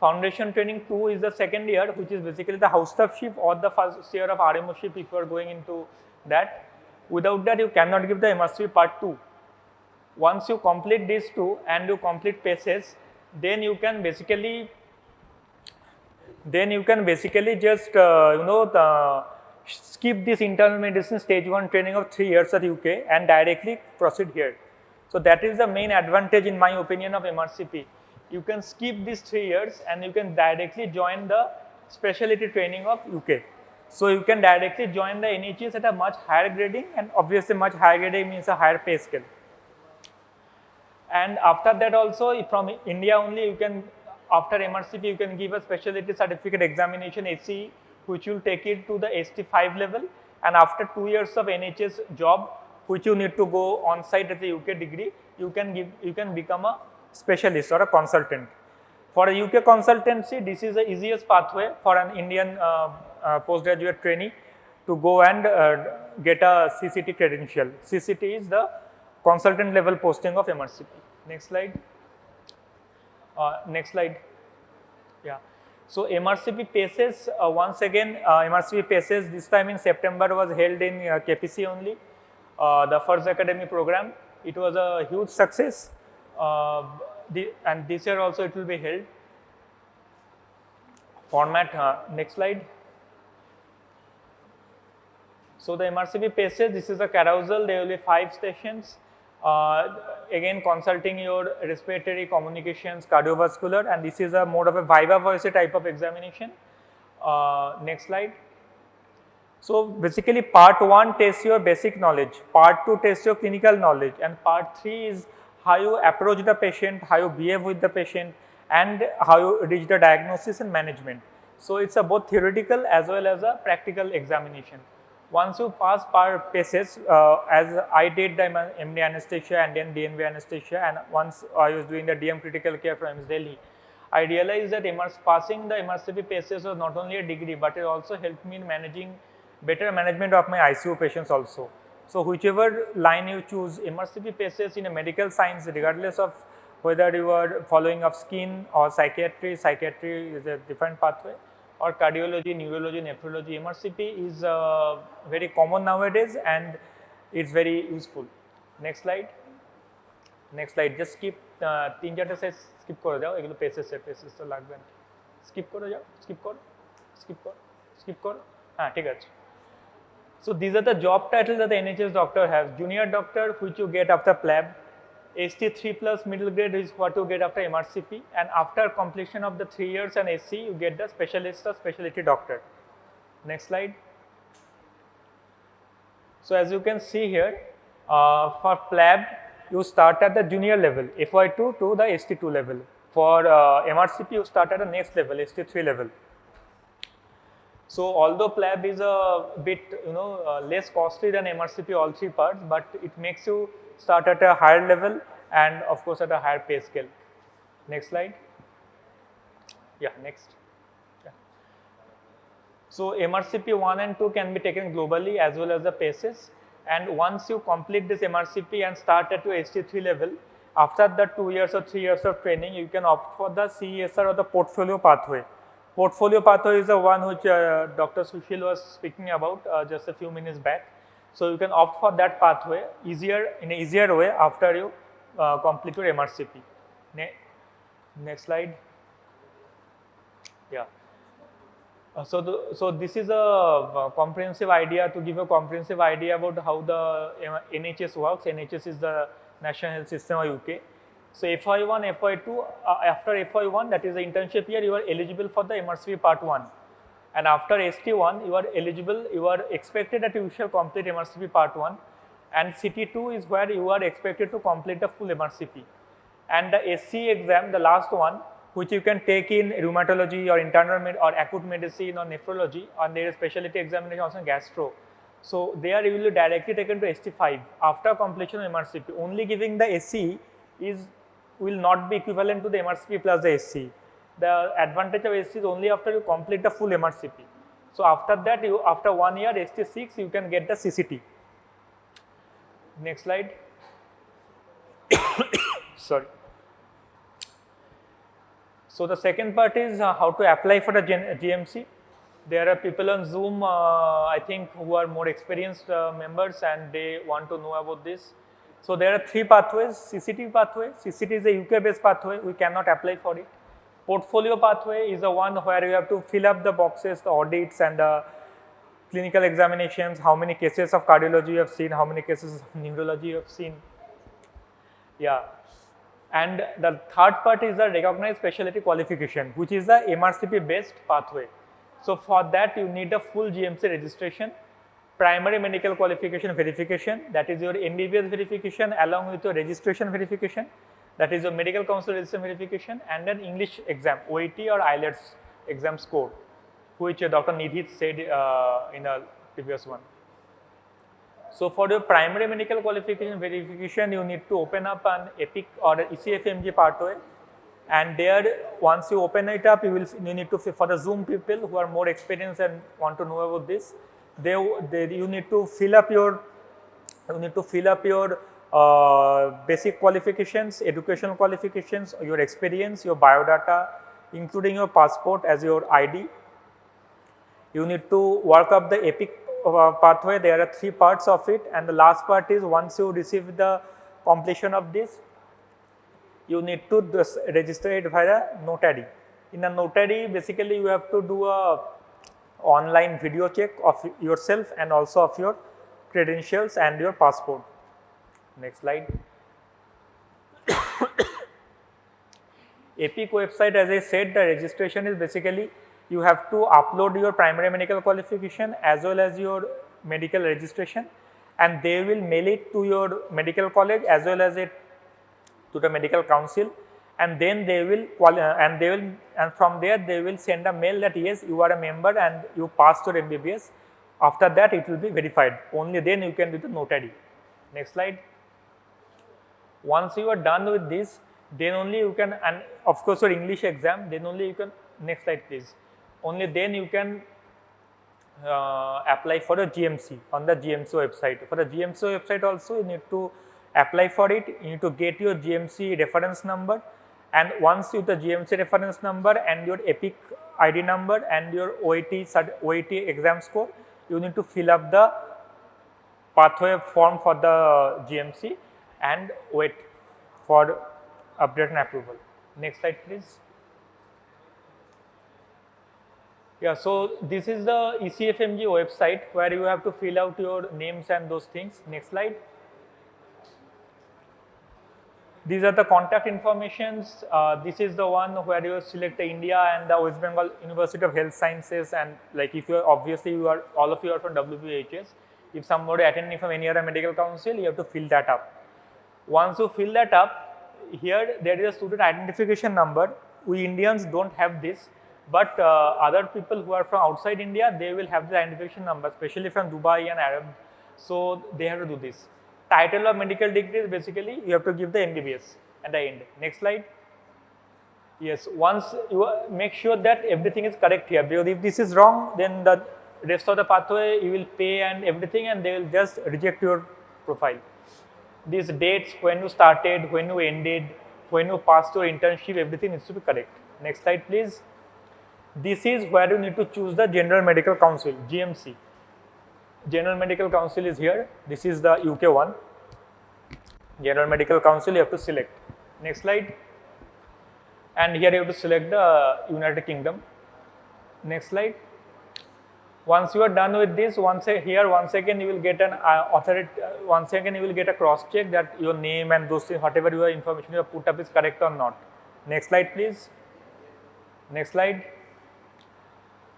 Foundation training 2 is the second year, which is basically the housestaffship or the first year of RMOship if you are going into that. Without that, you cannot give the MRCP part 2. Once you complete these 2 and you complete PACES, then you can basically just skip this internal medicine stage 1 training of 3 years at UK and directly proceed here. So that is the main advantage in my opinion of MRCP. You can skip these 3 years and you can directly join the specialty training of UK. So you can directly join the NHS at a much higher grading, and obviously much higher grading means a higher pay scale. And after that also, from India only, you can, after MRCP, you can give a specialty certificate examination SCE, which will take it to the ST5 level. And after 2 years of NHS job, which you need to go on site at the UK degree, you can become a specialist or a consultant. For a UK consultancy, this is the easiest pathway for an Indian postgraduate trainee to go and get a CCT credential. CCT is the consultant level posting of MRCP. Next slide. Next slide. Yeah. So MRCP PACES, once again, MRCP PACES this time in September was held in KPC only, the FARZ Academy program. It was a huge success, and this year also it will be held. Format, next slide. So the MRCP PACES, this is a carousel, there will be 5 stations. Again consulting your respiratory, communications, cardiovascular, and this is a more of a viva voce type of examination. Next slide. So basically part 1 tests your basic knowledge, part 2 tests your clinical knowledge, and part 3 is how you approach the patient, how you behave with the patient, and how you reach the diagnosis and management. So it's a both theoretical as well as a practical examination. Once you pass PACES, as I did the MD anesthesia and then DNB anesthesia, and once I was doing the DM critical care from AIIMS Delhi, I realized that passing the MRCP PACES was not only a degree, but it also helped me in managing better management of my ICU patients also. So whichever line you choose, MRCP PACES in a medical science, regardless of whether you are following up skin or psychiatry is a different pathway, or cardiology, neurology, nephrology, MRCP is very common nowadays and it's very useful. Next slide. Next slide. Just skip 3-4 से skip करो जाओ, Anglo pieces तो लागबे ना. Skip करो जाओ, skip करो. हाँ ठीक है. So these are the job titles that the NHS doctor has. Junior doctor, which you get after PLAB. ST3 plus middle grade is what you get after MRCP, and after completion of the 3 years and SC, you get the specialist or specialty doctor. Next slide. So as you can see here, for PLAB, you start at the junior level, FY2 to the ST2 level. For MRCP, you start at the next level, ST3 level. So although PLAB is a bit less costly than MRCP all 3 parts, but it makes you start at a higher level and of course at a higher pay scale. Next slide. Yeah, next. Yeah. So MRCP 1 and 2 can be taken globally as well as the PACES, and once you complete this MRCP and start at your ST3 level, after the 2 years or 3 years of training, you can opt for the CESR or the portfolio pathway. Portfolio pathway is the one which Dr. Sushil was speaking about just a few minutes back. So you can opt for that pathway in an easier way after you complete your MRCP. Next slide. Yeah. So this is a comprehensive idea, to give a comprehensive idea about how the NHS works. NHS is the National Health System of UK. So FY1, FY2, after FY1, that is the internship year, you are eligible for the MRCP part 1. And after ST1, you are eligible, you are expected that you shall complete MRCP part 1. And CT2 is where you are expected to complete the full MRCP. And the SC exam, the last one, which you can take in rheumatology or internal or acute medicine or nephrology, and there is specialty examination also in gastro. So there you will be directly taken to ST5 after completion of MRCP. Only giving the SC will not be equivalent to the MRCP plus the SC. The advantage of SC is only after you complete the full MRCP. So after that, after 1 year ST6, you can get the CCT. Next slide. Sorry. So the second part is how to apply for the GMC. There are people on Zoom, I think, who are more experienced members, and they want to know about this. So there are 3 pathways. CCT pathway. CCT is a UK based pathway. We cannot apply for it. Portfolio pathway is the one where you have to fill up the boxes, the audits and the clinical examinations, how many cases of cardiology you have seen, how many cases of neurology you have seen. Yeah. And the third part is the recognized specialty qualification, which is the MRCP based pathway. So for that, you need a full GMC registration, primary medical qualification verification, that is your MBBS verification along with your registration verification, that is your medical council registration verification, and an English exam, OET or IELTS exam score, which Dr. Nidhi said in a previous one. So for your primary medical qualification verification, you need to open up an EPIC or ECFMG pathway, and there once you open it up, you need to, for the Zoom people who are more experienced and want to know about this, you need to fill up your basic qualifications, educational qualifications, your experience, your biodata, including your passport as your ID. You need to work up the EPIC pathway. There are 3 parts of it, and the last part is once you receive the completion of this, you need to register it via notary. In a notary, basically you have to do a online video check of yourself and also of your credentials and your passport. Next slide. EPIC website, as I said, the registration is basically you have to upload your primary medical qualification as well as your medical registration, and they will mail it to your medical college as well as to the medical council, and then they will and from there they will send a mail that yes, you are a member and you passed your MBBS. After that, it will be verified. Only then you can do the notary. Next slide. Once you are done with this, then only you can, and of course your English exam, then only you can, next slide please, only then you can apply for a GMC on the GMC website. For the GMC website also, you need to apply for it. You need to get your GMC reference number, and once you the GMC reference number and your EPIC ID number and your OET exam score, you need to fill up the pathway form for the GMC and wait for update and approval. Next slide please. Yeah, so this is the ECFMG website where you have to fill out your names and those things. Next slide. These are the contact informations. This is the one where you select the India and the West Bengal University of Health Sciences, and like if you are obviously you are all of you are from WBHS. If somebody attending from any other medical council, you have to fill that up. Once you fill that up, here there is a student identification number. We Indians don't have this, but other people who are from outside India, they will have the identification number, especially from Dubai and Arab. So they have to do this. Title of medical degree is basically you have to give the MBBS at the end. Next slide. Yes, once you make sure that everything is correct here, because if this is wrong, then the rest of the pathway you will pay and everything, and they will just reject your profile. These dates, when you started, when you ended, when you passed your internship, everything needs to be correct. Next slide, please. This is where you need to choose the General Medical Council, GMC. General Medical Council is here. This is the UK one. General Medical Council you have to select. Next slide. And here you have to select the United Kingdom. Next slide. Once you are done with this, once again you will get an once again you will get a cross check that your name and those things, whatever your information you have put up is correct or not. Next slide, please. Next slide.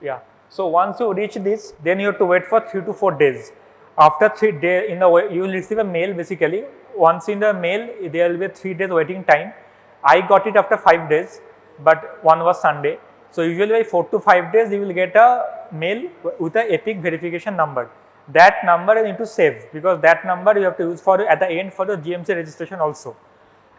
Yeah. So once you reach this, then you have to wait for 3 to 4 days. After 3 days, you will receive a mail basically. Once in the mail, there will be a 3 days waiting time. I got it after 5 days, but one was Sunday. So usually by 4 to 5 days, you will get a mail with a EPIC verification number. That number you need to save, because that number you have to use for at the end for the GMC registration also.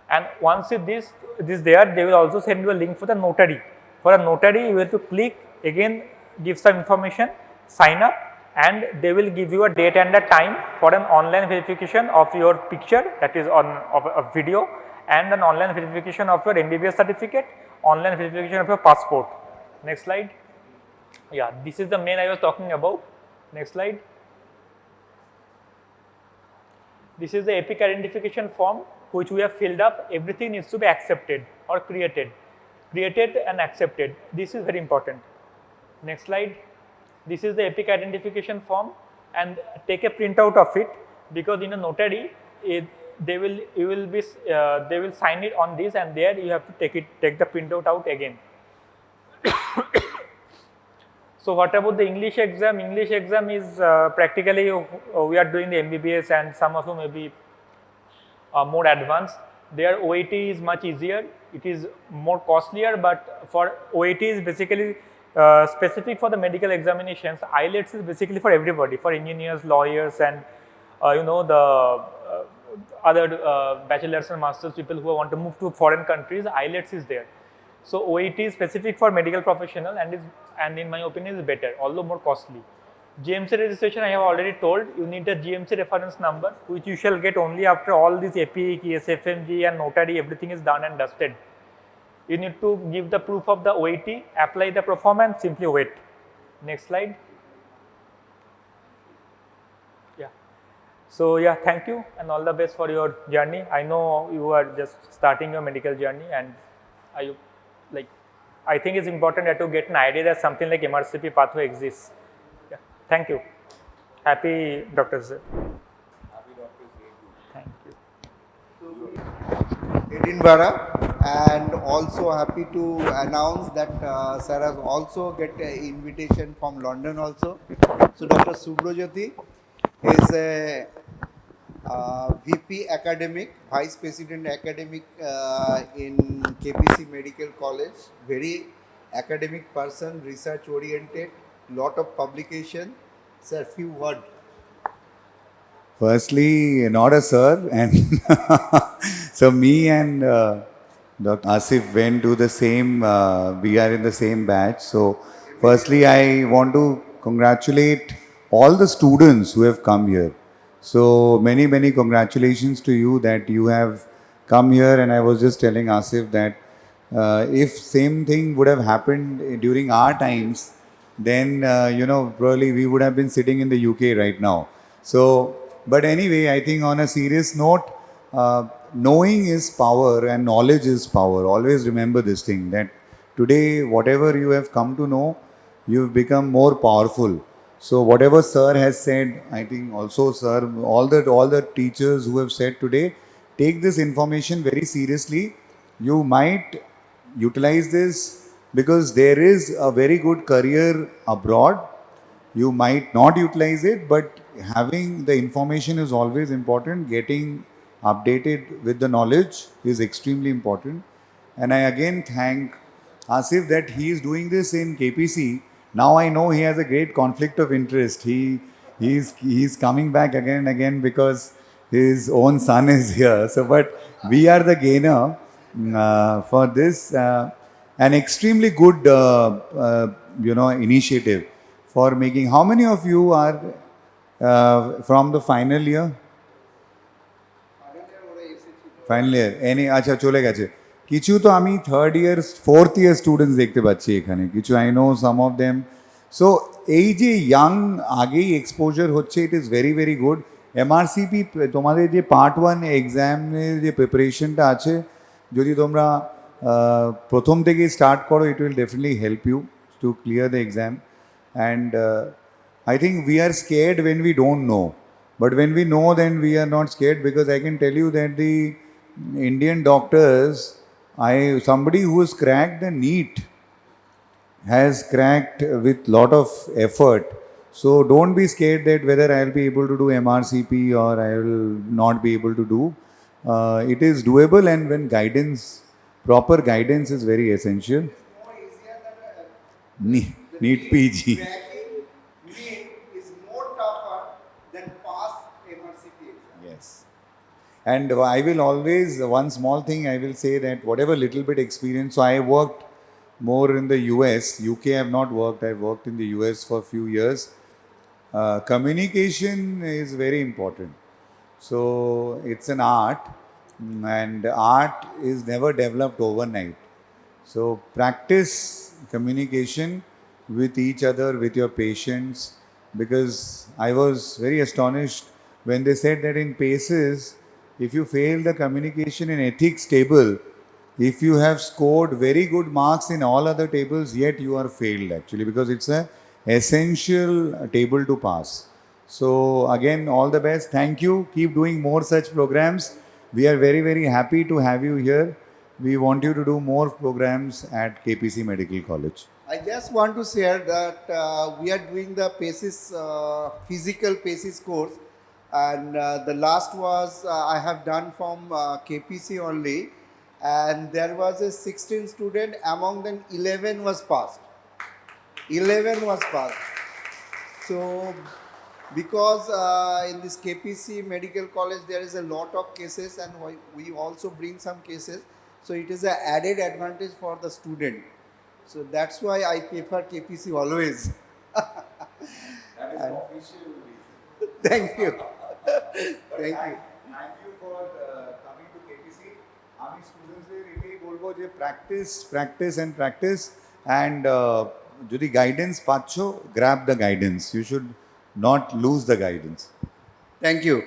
And once this there, they will also send you a link for the notary. For a notary, you have to click again, give some information, sign up, and they will give you a date and a time for an online verification of your picture, that is of a video, and an online verification of your MBBS certificate, online verification of your passport. Next slide. Yeah, this is the main I was talking about. Next slide. This is the EPIC identification form which we have filled up. Everything needs to be accepted or created and accepted. This is very important. Next slide. This is the EPIC identification form, and take a printout of it, because in a notary they will sign it on this, and there you have to take the printout out again. So what about the English exam? English exam is practically we are doing the MBBS, and some of you may be more advanced. Their OET is much easier. It is more costlier, but for OET is basically specific for the medical examinations. IELTS is basically for everybody, for engineers, lawyers, and the other bachelors and masters people who want to move to foreign countries. IELTS is there. So OET is specific for medical professional, and in my opinion is better, although more costly. GMC registration, I have already told, you need a GMC reference number, which you shall get only after all these EPIC, ESFMG and notary, everything is done and dusted. You need to give the proof of the OET, apply the performance, simply wait. Next slide. Yeah. So yeah, thank you and all the best for your journey. I know you are just starting your medical journey, and I think it's important that you get an idea that something like MRCP pathway exists. Yeah. Thank you. Happy Doctor's Day. Happy Doctor's Day. Thank you. Edinburgh, and also happy to announce that sir has also get an invitation from London also. So Dr. Subrojyoti is a VP academic, Vice President academic in KPC Medical College. Very academic person, research oriented, lot of publication. Sir, few words. Firstly, not a sir, and so me and Dr. Asif went to the same, we are in the same batch. So firstly, I want to congratulate all the students who have come here. So many congratulations to you that you have come here. And I was just telling Asif that if same thing would have happened during our times, then probably we would have been sitting in the UK right now. So, but anyway, I think on a serious note, knowing is power and knowledge is power. Always remember this thing, that today whatever you have come to know, you've become more powerful. So whatever sir has said, I think also sir, all the teachers who have said today, take this information very seriously. You might utilize this because there is a very good career abroad. You might not utilize it, but having the information is always important. Getting updated with the knowledge is extremely important. And I again thank Asif that he is doing this in KPC. Now I know he has a great conflict of interest. He's coming back again and again because his own son is here. So, but we are the gainer for this. An extremely good, initiative for making. How many of you are from the final year? Final year any আচ্ছা চলে গেছে কিছু তো আমি third year fourth year students দেখতে পাচ্ছি এখানে কিছু I know some of them so এই যে ইয়াং আগেই এক্সপোজার হচ্ছে it is very very good MRCP তোমাদের যে পার্ট ওয়ান এক্সামের যে প্রিপারেশনটা আছে যদি তোমরা প্রথম থেকেই স্টার্ট করো it will definitely help you to clear the exam and I think we are scared when we don't know. But when we know, then we are not scared because I can tell you that the Indian doctors, somebody who has cracked the NEET has cracked with lot of effort. So don't be scared that whether I will be able to do MRCP or I will not be able to do. It is doable, and when proper guidance is very essential. NEET PG. Yes. And I will always, one small thing I will say that whatever little bit experience, so I worked more in the US, UK I have not worked, I worked in the US for a few years. Communication is very important. So it's an art, and art is never developed overnight. So practice communication with each other, with your patients, because I was very astonished when they said that in PACES, if you fail the communication and ethics table, if you have scored very good marks in all other tables, yet you are failed actually, because it's a essential table to pass. So again, all the best. Thank you. Keep doing more such programs. We are very, very happy to have you here. We want you to do more programs at KPC Medical College. I just want to share that we are doing the PACES, physical PACES course, and the last was I have done from KPC only, and there was a 16 student, among them 11 was passed. 11 was passed. So because in this KPC Medical College there is a lot of cases, and we also bring some cases, so it is an added advantage for the student. So that's why I prefer KPC always. That is official reason. Thank you. Thank you. Thank you for coming to KPC. আমি স্টুডেন্টসদের এটাই বলবো যে practice and যদি guidance পাচ্ছ grab the guidance you should not lose the guidance Thank you.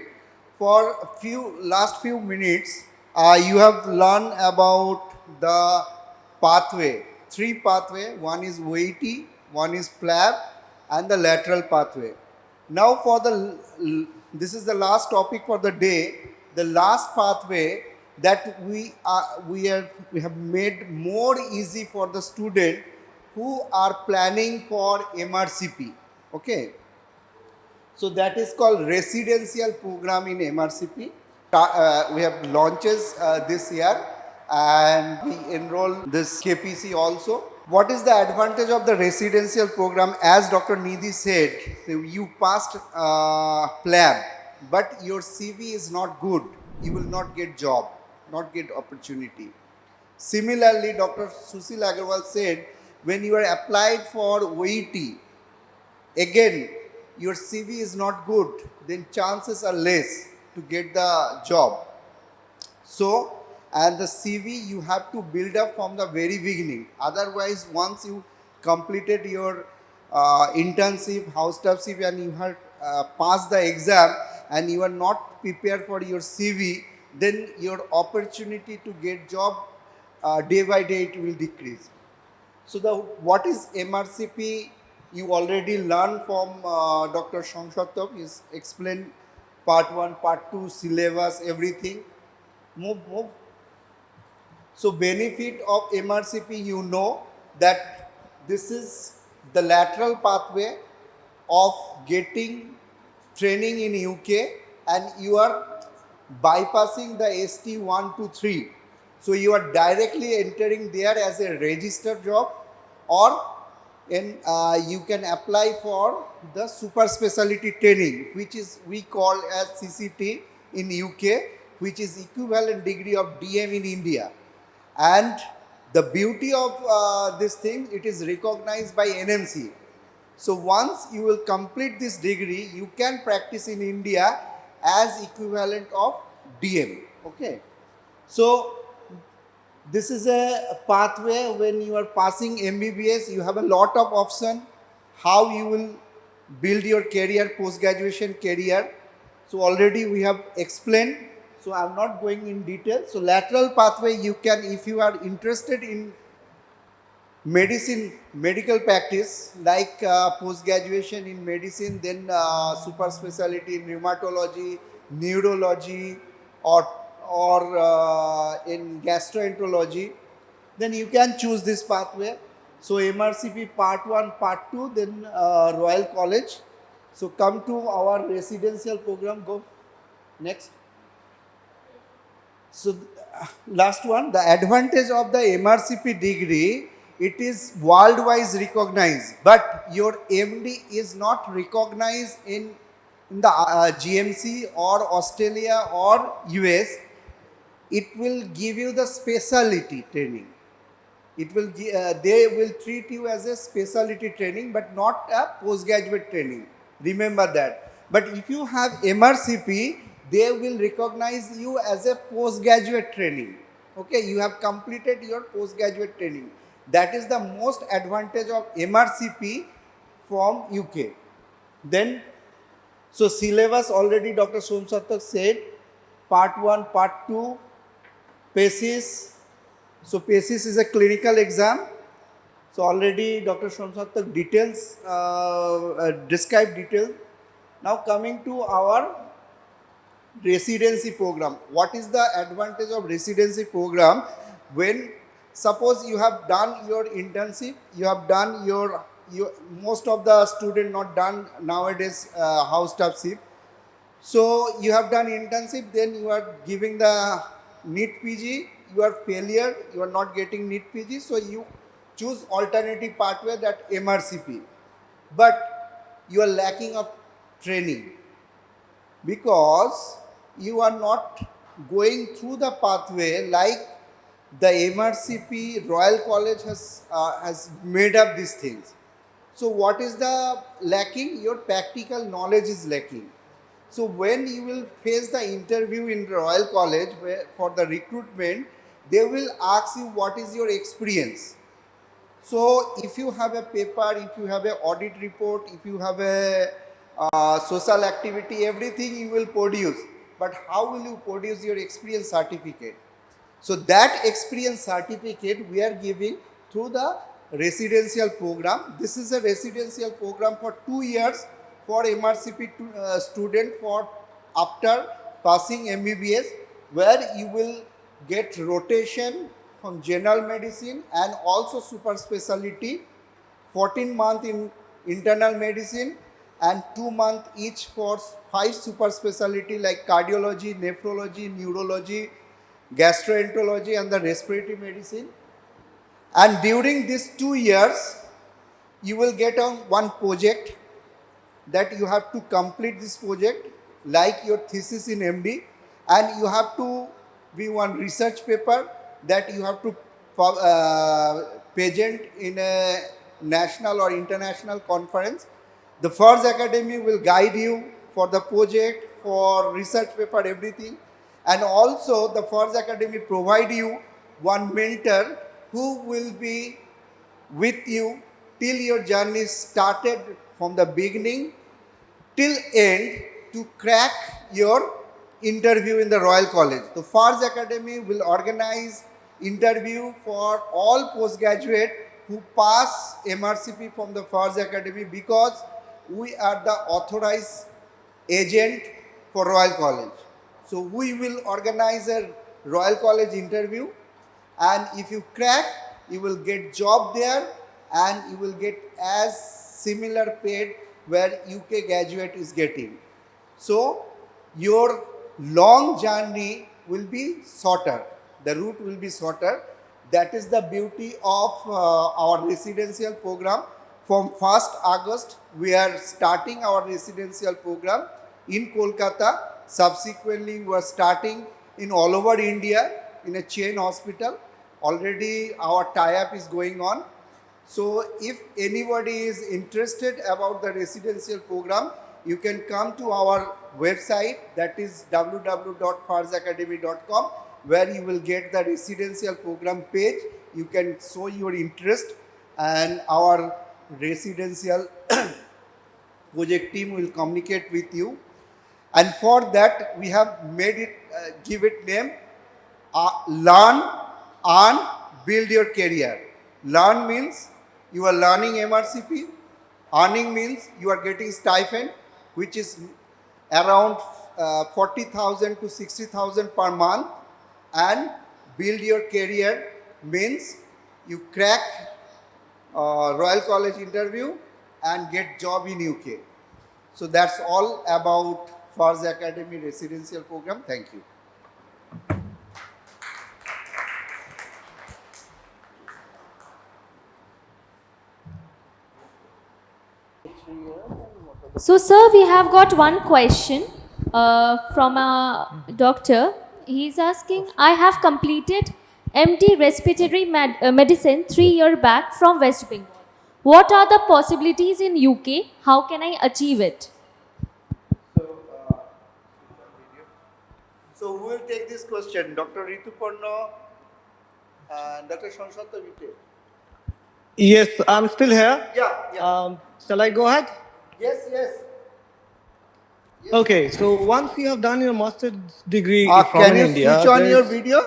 For last few minutes, you have learned about the pathway. 3 pathway. One is weighty, one is flap, and the lateral pathway. Now this is the last topic for the day. The last pathway that we have made more easy for the student who are planning for MRCP. Okay. So that is called residential program in MRCP. We have launches this year, and we enroll this KPC also. What is the advantage of the residential program? As Dr. Nidhi said, you passed PLAB, but your CV is not good. You will not get job, not get opportunity. Similarly, Dr. Sushil Agarwal said, when you are applied for OET, again, your CV is not good, then chances are less to get the job. So, and the CV you have to build up from the very beginning. Otherwise, once you completed your internship, house staffship, and you have passed the exam and you are not prepared for your CV, then your opportunity to get job day by day it will decrease. So what is MRCP You already learned from Dr. Shangshaktov. He's explained part 1, part 2, syllabus, everything. Move. So benefit of MRCP, you know that this is the lateral pathway of getting training in UK, and you are bypassing the ST 1 to 3. So you are directly entering there as a registered job, or you can apply for the super specialty training, which is we call as CCT in UK, which is equivalent degree of DM in India. And the beauty of this thing, it is recognized by NMC. So once you will complete this degree, you can practice in India as equivalent of DM. Okay. So this is a pathway. When you are passing MBBS, you have a lot of option how you will build your career, post-graduation career. So already we have explained, so I'm not going in detail. So lateral pathway, you can, if you are interested in medicine, medical practice, like post-graduation in medicine, then super specialty in rheumatology, neurology, or in gastroenterology, then you can choose this pathway. So MRCP part 1, part 2, then Royal College. So come to our residential program, go next. So last one, the advantage of the MRCP degree, it is worldwide recognized, but your MD is not recognized in the GMC or Australia or US. It will give you the specialty training. It will they will treat you as a specialty training, but not a postgraduate training. Remember that. But if you have MRCP, they will recognize you as a postgraduate training. Okay, you have completed your postgraduate training. That is the most advantage of MRCP from UK. Then, so syllabus already Dr. Somsatak said, part 1, part 2, PACES. So PACES is a clinical exam. So already Dr. Somsatak details, described details. Now coming to our residency program. What is the advantage of residency program? When suppose you have done your internship, you have done your most of the student not done nowadays house staffship. So you have done internship, then you are giving the NEET PG, you are failure, you are not getting NEET PG, so you choose alternative pathway, that MRCP. But you are lacking of training because you are not going through the pathway like the MRCP Royal College has made up these things. So what is the lacking? Your practical knowledge is lacking. So when you will face the interview in Royal College for the recruitment, they will ask you what is your experience. So if you have a paper, if you have an audit report, if you have a social activity, everything you will produce. But how will you produce your experience certificate? So that experience certificate we are giving through the residential program. This is a residential program for 2 years for MRCP student for after passing MBBS, where you will get rotation from general medicine and also super specialty, 14 months in internal medicine and 2 months each for 5 super specialty like cardiology, nephrology, neurology, gastroenterology and the respiratory medicine. And during these 2 years, you will get on one project that you have to complete this project like your thesis in MD, and you have to be one research paper that you have to present in a national or international conference. The FARZ Academy will guide you for the project, for research paper, everything. And also the FARZ Academy provide you one mentor who will be with you till your journey started from the beginning till end to crack your interview in the Royal College. The FARZ Academy will organize interview for all postgraduate who pass MRCP from the FARZ Academy, because we are the authorized agent for Royal College. So we will organize a Royal College interview, and if you crack, you will get job there and you will get as similar paid where UK graduate is getting. So your long journey will be shorter. The route will be shorter. That is the beauty of our residential program. From 1st August, we are starting our residential program in Kolkata. Subsequently, we are starting in all over India in a chain hospital. Already our tie-up is going on. So if anybody is interested about the residential program, you can come to our website, that is www.farzacademy.com, where you will get the residential program page. You can show your interest and our residential project team will communicate with you. And for that, we have made it, give it name, Learn and Build Your Career. Learn means you are learning MRCP. Earning means you are getting stipend, which is around 40,000 to 60,000 per month. And build your career means you crack Royal College interview and get job in UK. So that's all about FARZ Academy residential program. Thank you. So, sir, we have got one question from a doctor. He's asking, I have completed MD Respiratory Medicine 3 years back from West Bengal. What are the possibilities in UK? How can I achieve it? So who will take this question? Dr. Rituparna and Dr. Shanshatta Vite. Yes, I'm still here. Yeah. Shall I go ahead? Yes. Okay, so once you have done your master's degree from Can you India, switch on your video?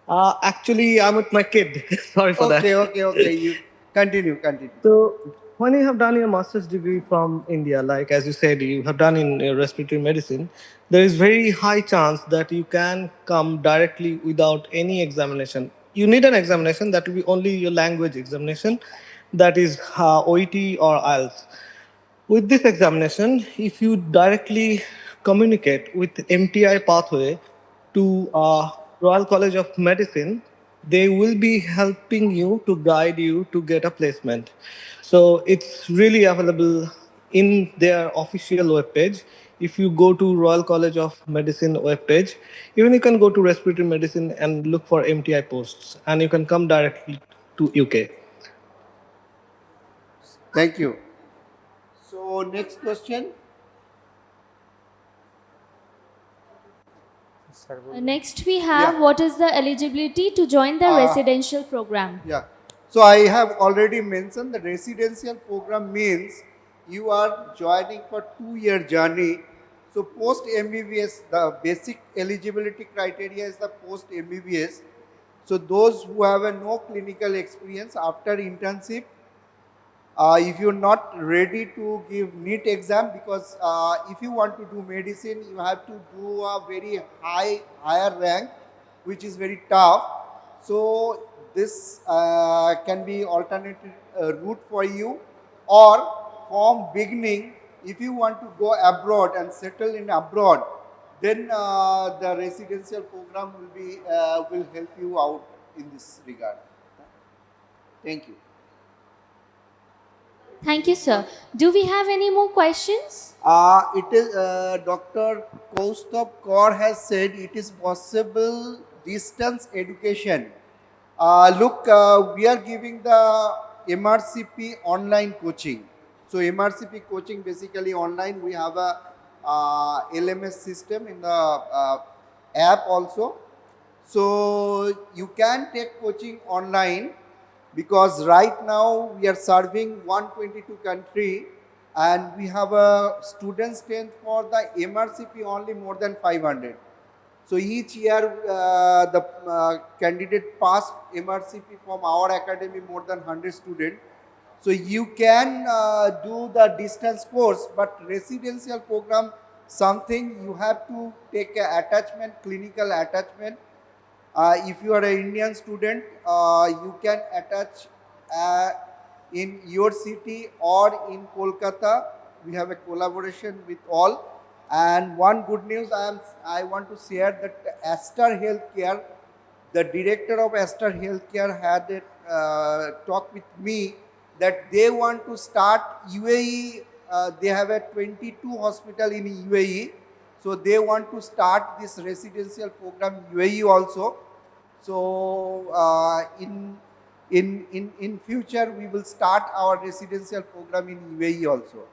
actually, I'm with my kid. Sorry for that. Okay. You continue. So, when you have done your master's degree from India, like as you said, you have done in respiratory medicine, there is very high chance that you can come directly without any examination. You need an examination that will be only your language examination, that is OET or IELTS. With this examination, if you directly communicate with MTI pathway to Royal College of Medicine, they will be helping you to guide you to get a placement. So it's really available in their official webpage. If you go to Royal College of Medicine webpage, even you can go to respiratory medicine and look for MTI posts, and you can come directly to UK. Thank you. So next question. Next, we have what is the eligibility to join the residential program? Yeah. So I have already mentioned the residential program means you are joining for 2-year journey. So post MBBS, the basic eligibility criteria is the post MBBS. So those who have no clinical experience after internship, if you're not ready to give NEET exam, because if you want to do medicine, you have to do a very higher rank, which is very tough. So this can be alternative route for you, or from beginning, if you want to go abroad and settle in abroad, then the residential program will help you out in this regard. Thank you. Thank you, sir. Do we have any more questions? It is Dr. Kaustubh Kaur has said it is possible distance education. Look, we are giving the MRCP online coaching. So MRCP coaching basically online. We have a LMS system in the app also. So you can take coaching online, because right now we are serving 122 country and we have a student strength for the MRCP only more than 500. So each year the candidate pass MRCP from our academy more than 100 students. So you can do the distance course, but residential program something you have to take a attachment, clinical attachment. If you are an Indian student, you can attach in your city or in Kolkata. We have a collaboration with all. And one good news I want to share that Aster Healthcare, the director of Aster Healthcare had a talk with me that they want to start UAE. They have a 22 hospital in UAE. So they want to start this residential program UAE also. So in future we will start our residential program in UAE also.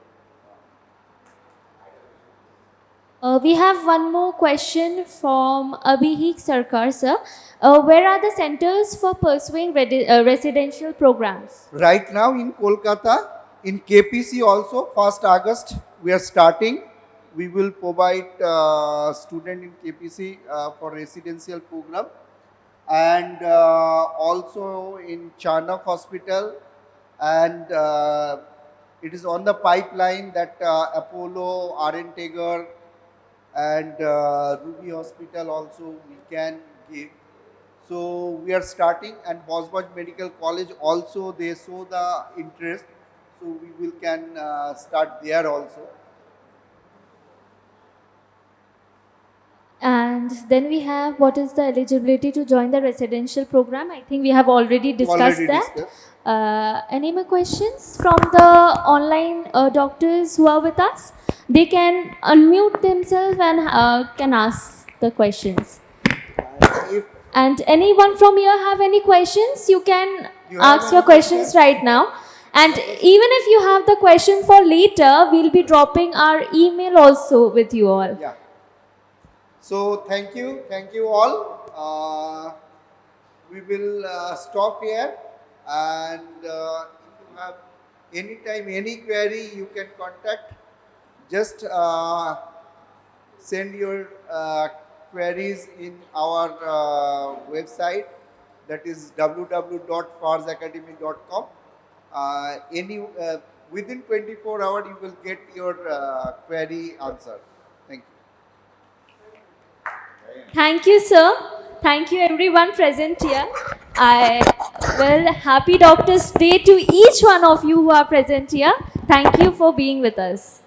We have one more question from Abhihik Sarkar, sir. Where are the centers for pursuing residential programs? Right now in Kolkata, in KPC also, 1st August, we are starting. We will provide student in KPC for residential program. And also in Charnock Hospital, and it is on the pipeline that Apollo, RN Tagar, and Ruby Hospital also we can give. So we are starting, and Bosbaj Medical College also they show the interest, so we will can start there also. And then we have what is the eligibility to join the residential program. I think we have already discussed that. Any more questions from the online doctors who are with us? They can unmute themselves and can ask the questions. And anyone from here have any questions? You can ask your questions right now. And even if you have the question for later, we'll be dropping our email also with you all. Yeah. So thank you all. We will stop here, and if you have anytime any query, you can contact. Just send your queries in our website, that is www.farzacademy.com. Within 24 hours, you will get your query answered. Thank you. Thank you, sir. Thank you, everyone present here. Happy Doctors Day to each one of you who are present here. Thank you for being with us.